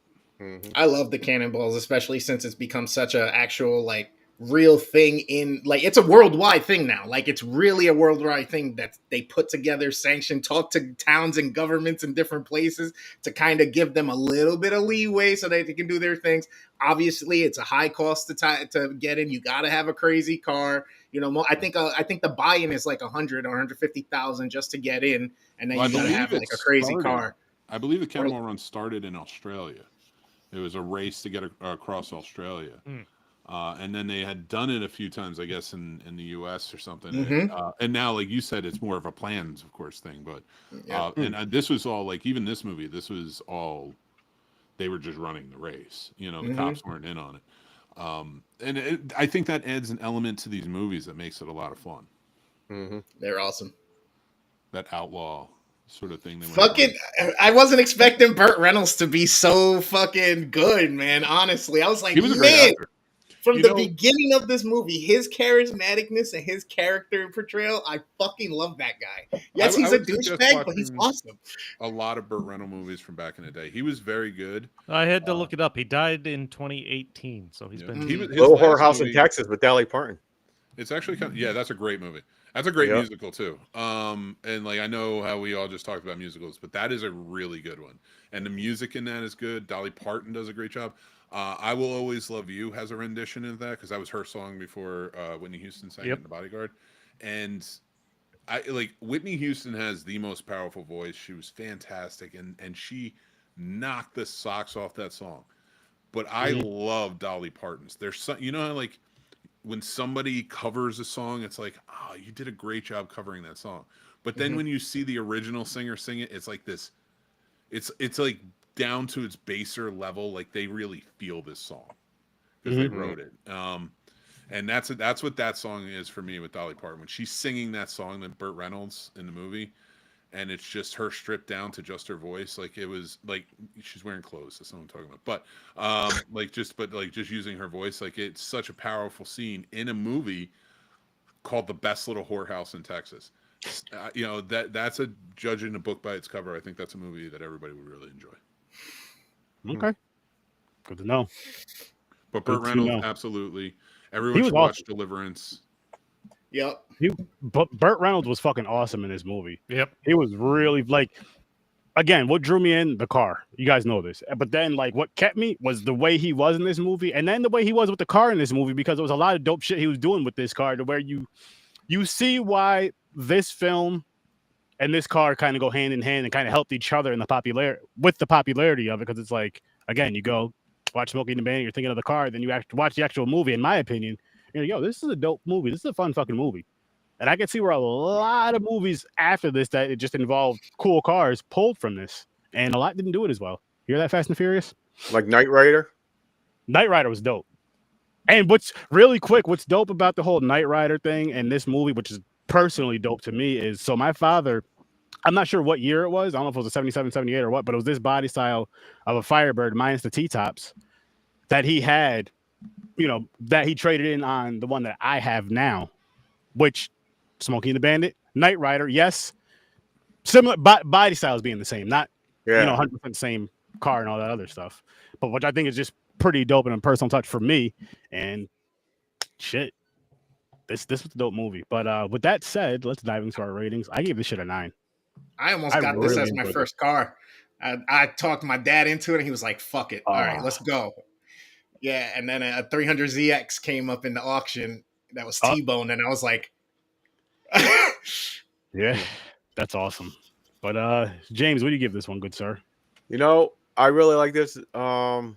I love the Cannonballs, especially since it's become such an actual like real thing in like it's a worldwide thing now. Like it's really a worldwide thing that they put together, sanctioned, talk to towns and governments in different places to kind of give them a little bit of leeway so that they can do their things. Obviously, it's a high cost to get in. You got to have a crazy car. I think the buy-in is like 100 or 150,000 just to get in, and then you got to have like a crazy car. I believe the Cannonball Run started in Australia. It was a race to get across Australia. And then they had done it a few times, I guess, in the U.S. or something. And now, like you said, it's more of a plans, of course, thing. But and this was all like, even this movie, this was all, they were just running the race. The cops weren't in on it. And I think that adds an element to these movies that makes it a lot of fun. They're awesome. That outlaw sort of thing. I wasn't expecting Burt Reynolds to be so fucking good, man. Honestly, I was like, he was a great actor. From the beginning of this movie, his charismaticness and his character portrayal, I fucking love that guy. Yes, he's a douchebag, but he's awesome. A lot of Burt Reynolds movies from back in the day. He was very good. I had to look it up. He died in 2018, so he's been Little Whorehouse in Texas with Dolly Parton. It's actually that's a great movie. That's a great musical too. And like I know how we all just talked about musicals, but that is a really good one. And the music in that is good. Dolly Parton does a great job. I Will Always Love You has a rendition of that because that was her song before Whitney Houston sang it in The Bodyguard. And I like Whitney Houston has the most powerful voice. She was fantastic, and she knocked the socks off that song. But I love Dolly Parton's. There's some, you know, like when somebody covers a song, it's like, oh, you did a great job covering that song. But then when you see the original singer sing it, it's like this. It's like down to its baser level, like they really feel this song because they wrote it. And that's what that song is for me with Dolly Parton. When she's singing that song that Burt Reynolds in the movie, and it's just her stripped down to just her voice, like it was like she's wearing clothes. That's what I'm talking about. But just using her voice, like it's such a powerful scene in a movie called The Best Little Whorehouse in Texas. You know, that's a judging a book by its cover. I think that's a movie that everybody would really enjoy. Okay, good to know. But Burt Reynolds, absolutely. Everyone should watch Deliverance. Yep. But Burt Reynolds was fucking awesome in this movie. Yep. He was really like, again, what drew me in? The car. You guys know this. But then like what kept me was the way he was in this movie, and then the way he was with the car in this movie, because there was a lot of dope shit he was doing with this car to where you see why this film and this car kind of go hand in hand and kind of helped each other in the popularity of it. Because it's like, again, you go watch Smokey and the Bandit, you're thinking of the car, then you actually watch the actual movie. In my opinion, you're like, yo, this is a dope movie. This is a fun fucking movie. And I can see where a lot of movies after this that it just involved cool cars pulled from this, and a lot didn't do it as well. You hear that, Fast and Furious? Like Knight Rider? Knight Rider was dope. And what's dope about the whole Knight Rider thing and this movie, which is personally dope to me, is so my father, I'm not sure what year it was. I don't know if it was a 77, 78 or what, but it was this body style of a Firebird minus the T-tops that he had, you know, that he traded in on the one that I have now, which Smokey and the Bandit, Knight Rider, yes, similar body styles being the same, not 100% same car and all that other stuff, but which I think is just pretty dope and a personal touch for me. And shit, this was a dope movie. But with that said, let's dive into our ratings. I gave this shit a 9. I almost got this as my first car. I talked my dad into it, and he was like, "Fuck it, all right, let's go." Yeah, and then a 300ZX came up in the auction that was T-Bone, and I was like, yeah, that's awesome. But James, what do you give this one, good sir? You know, I really like this. I'm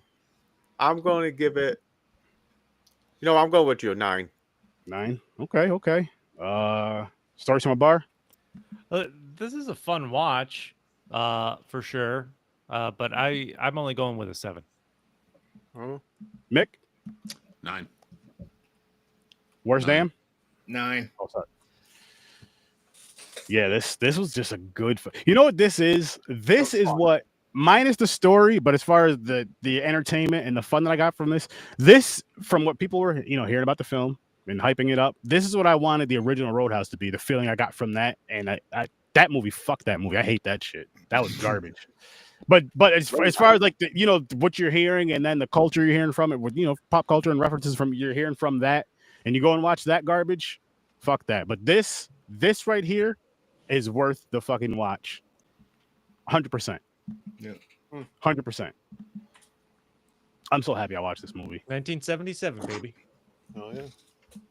going to give it, you know, I'm going with you, a 9. 9? Okay. Stories from a bar? This is a fun watch, for sure. But I'm only going with a 7. Mick? 9. Worst damn? 9. Oh, sorry. Yeah, this was just a good. You know what this is? This is what, minus the story, but as far as the entertainment and the fun that I got from this from what people were hearing about the film and hyping it up, this is what I wanted the original Roadhouse to be. The feeling I got from that, and that movie, fuck that movie. I hate that shit. That was garbage. But as far as like what you're hearing and then the culture you're hearing from it, with pop culture and references from you're hearing from that, and you go and watch that garbage, fuck that. But this right here is worth the fucking watch. 100%. Yeah. 100%. I'm so happy I watched this movie. 1977, baby. Oh yeah.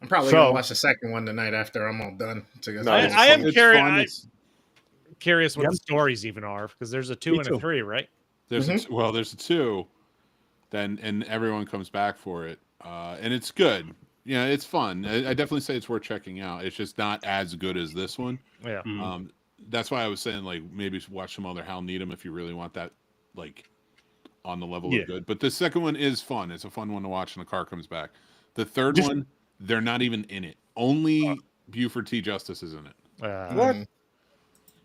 I'm probably gonna watch the second one tonight after I'm all done. I am curious what the stories even are, because there's a 2 and a 3, right? There's there's a 2, then and everyone comes back for it, and it's good. Yeah, it's fun. I definitely say it's worth checking out. It's just not as good as this one. Yeah. That's why I was saying like maybe watch some other Hal Needham if you really want that like on the level of good. But the second one is fun. It's a fun one to watch, and the car comes back. The third one, they're not even in it. Only Buford T. Justice is in it. What?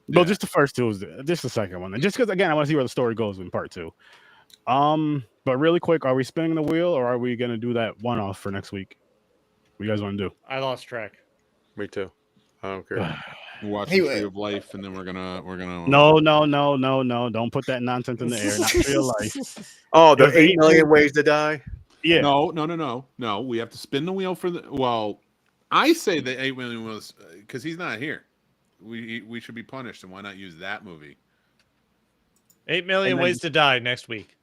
No, just the first 2 was just the second one, and just because again I want to see where the story goes in part 2. But really quick, are we spinning the wheel or are we gonna do that one off for next week? What you guys want to do? I lost track. Me too. I don't care. We're watching Tree of Life, and then we're gonna. No. Don't put that nonsense in the air. Not Tree of Life. Oh, the 8 million ways to die. Yeah. No. We have to spin the wheel for the. Well, I say the 8 million was because he's not here. We should be punished, and why not use that movie? 8 million ways to die next week.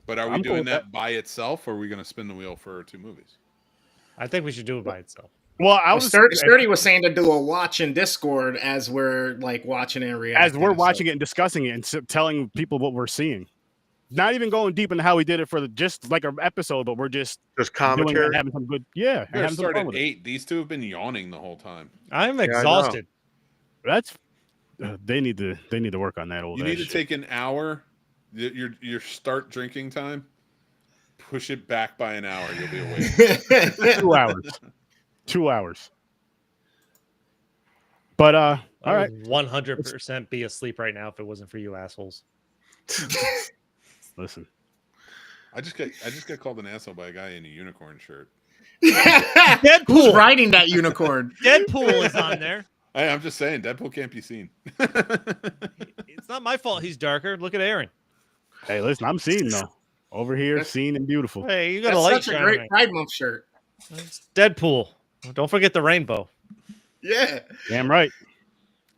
But are we doing that by itself, or are we going to spin the wheel for 2 movies? I think we should do it by itself. Well, I was Sturdy was saying to do a watch in Discord as we're like watching it and reacting. As we're watching it and discussing it and telling people what we're seeing. Not even going deep into how we did it for just like an episode, but we're just commentary, having some good. Yeah, having some fun with 8. These two have been yawning the whole time. I'm exhausted. That's they need to work on that old. You need to take an hour. Your start drinking time. Push it back by an hour. You'll be awake. 2 hours. 2 hours. But all right, 100% be asleep right now if it wasn't for you assholes. Listen, I just got called an asshole by a guy in a unicorn shirt. Deadpool. Who's riding that unicorn? Deadpool is on there. I'm just saying, Deadpool can't be seen. It's not my fault. He's darker. Look at Aaron. Hey, listen, I'm seeing though. Over here, seen and beautiful. Hey, you got a That's light. such a great Pride Month shirt. It's Deadpool. Don't forget the rainbow. Yeah. Damn right.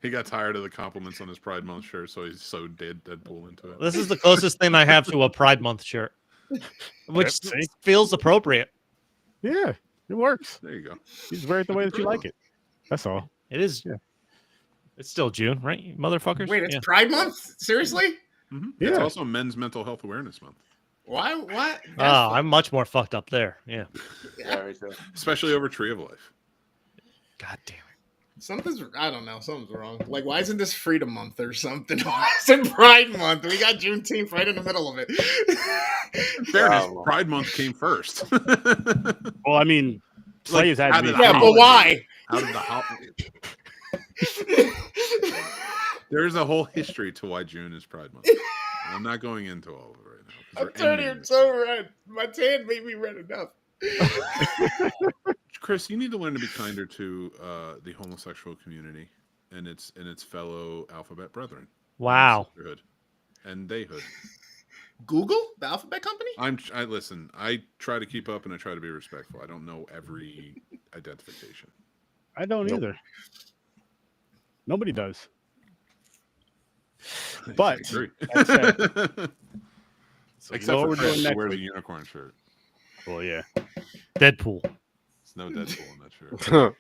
He got tired of the compliments on his Pride Month shirt, so he's so Deadpool into it. This is the closest thing I have to a Pride Month shirt, which feels appropriate. Yeah, it works. There you go. You just wear it the way that you like it. That's all. It is. Yeah. It's still June, right, you motherfuckers? Wait, it's Pride Month? Seriously? Mm-hmm. Yeah. It's also Men's Mental Health Awareness Month. Why? What? Oh, I'm much more fucked up there. Yeah. Especially over Tree of Life. God damn it. I don't know. Something's wrong. Like, why isn't this Freedom Month or something? Why isn't Pride Month? We got Juneteenth right in the middle of it. Fairness, Pride Month came first. Well, I mean, slaves had to be. Yeah, but why? Out of the holiday. There's a whole history to why June is Pride Month. I'm not going into all of it right now. I'm turning so red. My tan made me red enough. Chris, you need to learn to be kinder to the homosexual community and its fellow alphabet brethren. Wow. And theyhood. Google, the alphabet company? I listen. I try to keep up and I try to be respectful. I don't know every identification. I don't either. Nobody does. But I agree. So except for Chris, who wears a week. unicorn shirt. Well, yeah. Deadpool. There's no Deadpool in that shirt.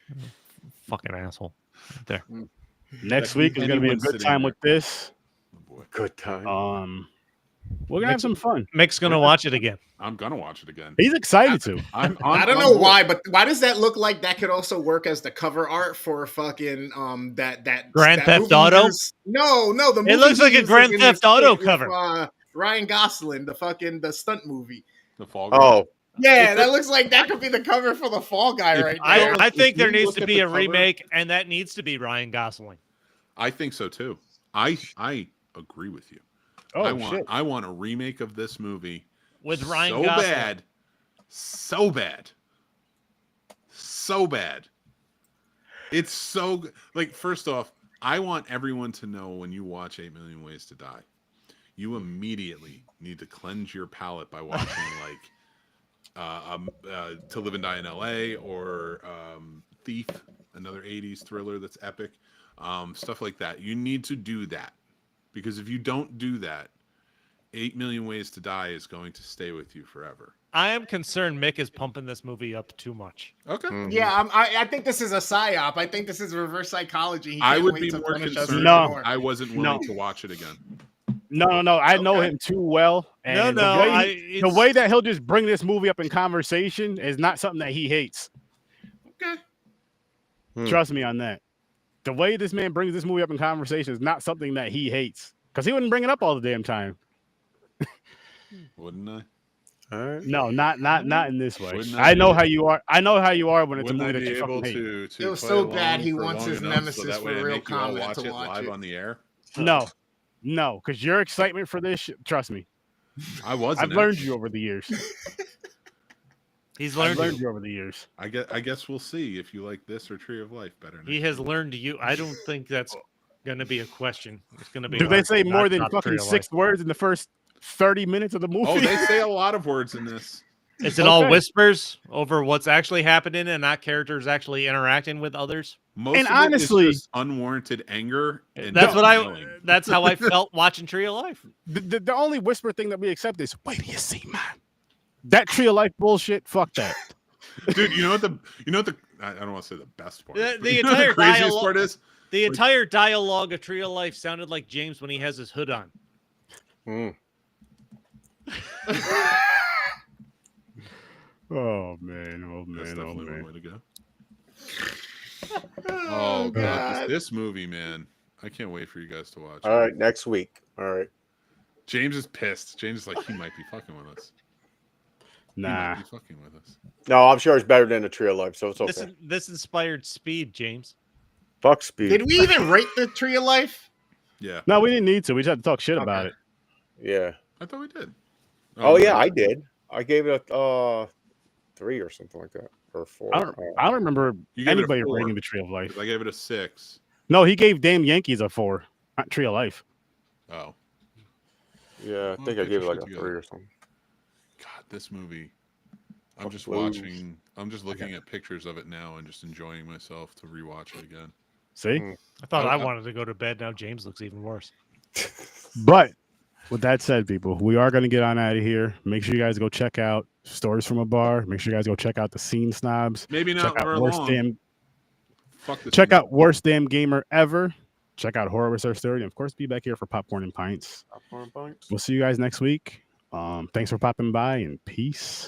Fucking asshole. Right there. Next week is going to be a good time with this. Oh boy. Good time. We're going to have some fun. Mick's going to watch it again. I'm going to watch it again. He's excited to. I don't know why, but why does that look like that could also work as the cover art for fucking that Grand that Theft movie Auto? No, the movie It looks like a he Grand uses in Theft Auto with, cover. Ryan Gosling, the stunt movie. The Fall Guy. Oh, Yeah, that looks like that could be the cover for the Fall Guy right now. I think there you needs look to at be the a cover- remake, and that needs to be Ryan Gosling. I think so too. I agree with you. Oh, I want a remake of this movie With Ryan so Gosling. bad, so bad. It's so good. Like, first off, I want everyone to know when you watch 8 Million Ways to Die, you immediately need to cleanse your palate by watching To Live and Die in L.A. or Thief, another 80s thriller that's epic, stuff like that. You need to do that. Because if you don't do that, 8 Million Ways to Die is going to stay with you forever. I am concerned Mick is pumping this movie up too much. Okay. Mm-hmm. Yeah, I think this is a psyop. I think this is reverse psychology. He I can't would wait be to more punish us concerned No. if more. I wasn't willing to watch it again. No. I know him too well. And the way that he'll just bring this movie up in conversation is not something that he hates. Okay. Trust me on that. The way this man brings this movie up in conversation is not something that he hates. Because he wouldn't bring it up all the damn time. Wouldn't I? all right. No, not in this way. Wouldn't I I know be- how you are. I know how you are when it's Wouldn't a I movie that be you able fucking hate. to It was play so along bad he for wants long his enough nemesis so that for way I real make you all comment watch to it watch live it. on the air? No, because your excitement for this, trust me, I wasn't. I've learned you over the years. He's I've learned learned you. you over the years. I guess we'll see if you like this or Tree of Life better. He has learned you. I don't think that's going to be a question. It's going to be. Do they hard say to more not than drop fucking Tree of 6 Life. words in the first 30 minutes of the movie? Oh, they say a lot of words in this. Is it all whispers over what's actually happening and not characters actually interacting with others? Most And of honestly, it is just unwarranted anger. And That's what yelling. That's how I felt watching Tree of Life. the only whisper thing that we accept is, wait till you see, man. That Tree of Life bullshit, fuck that. Dude, you know what the I don't want to say the best part. The You know what entire the craziest dialogue, part is the entire dialogue of Tree of Life sounded like James when he has his hood on. Oh man, That's oh definitely man. one way to go. Oh god, this movie, man. I can't wait for you guys to watch. All right, next week. All right. James is pissed. James is like, he might be fucking with us. He Nah. might be fucking with us. No, I'm sure it's better than the Tree of Life, so it's okay. This inspired Speed, James. Fuck Speed. Did we even rate the Tree of Life? Yeah. No, we didn't need to. We just had to talk shit about it. Yeah. I thought we did. Oh yeah, I did. I gave it a 3 or something like that, or 4. I don't remember You gave it a anybody 4. rating the Tree of Life. I gave it a 6. No, he gave damn Yankees a 4. Not Tree of Life. Oh. Yeah, I think I gave it like a 3 or something. God, this movie. I'm just watching. I'm just looking at pictures of it now and just enjoying myself to rewatch it again. See? I thought I wanted to go to bed. Now James looks even worse. But with that said, people, we are going to get on out of here. Make sure you guys go check out Stories from a Bar. Make sure you guys go check out the Scene Snobs. Maybe not check out for Worst long. Damn. Fuck this Check movie. out Worst Damn Gamer Ever. Check out Horror with Our Story. And of course, be back here for Popcorn and Pints. Popcorn Pints. We'll see you guys next week. Thanks for popping by and peace.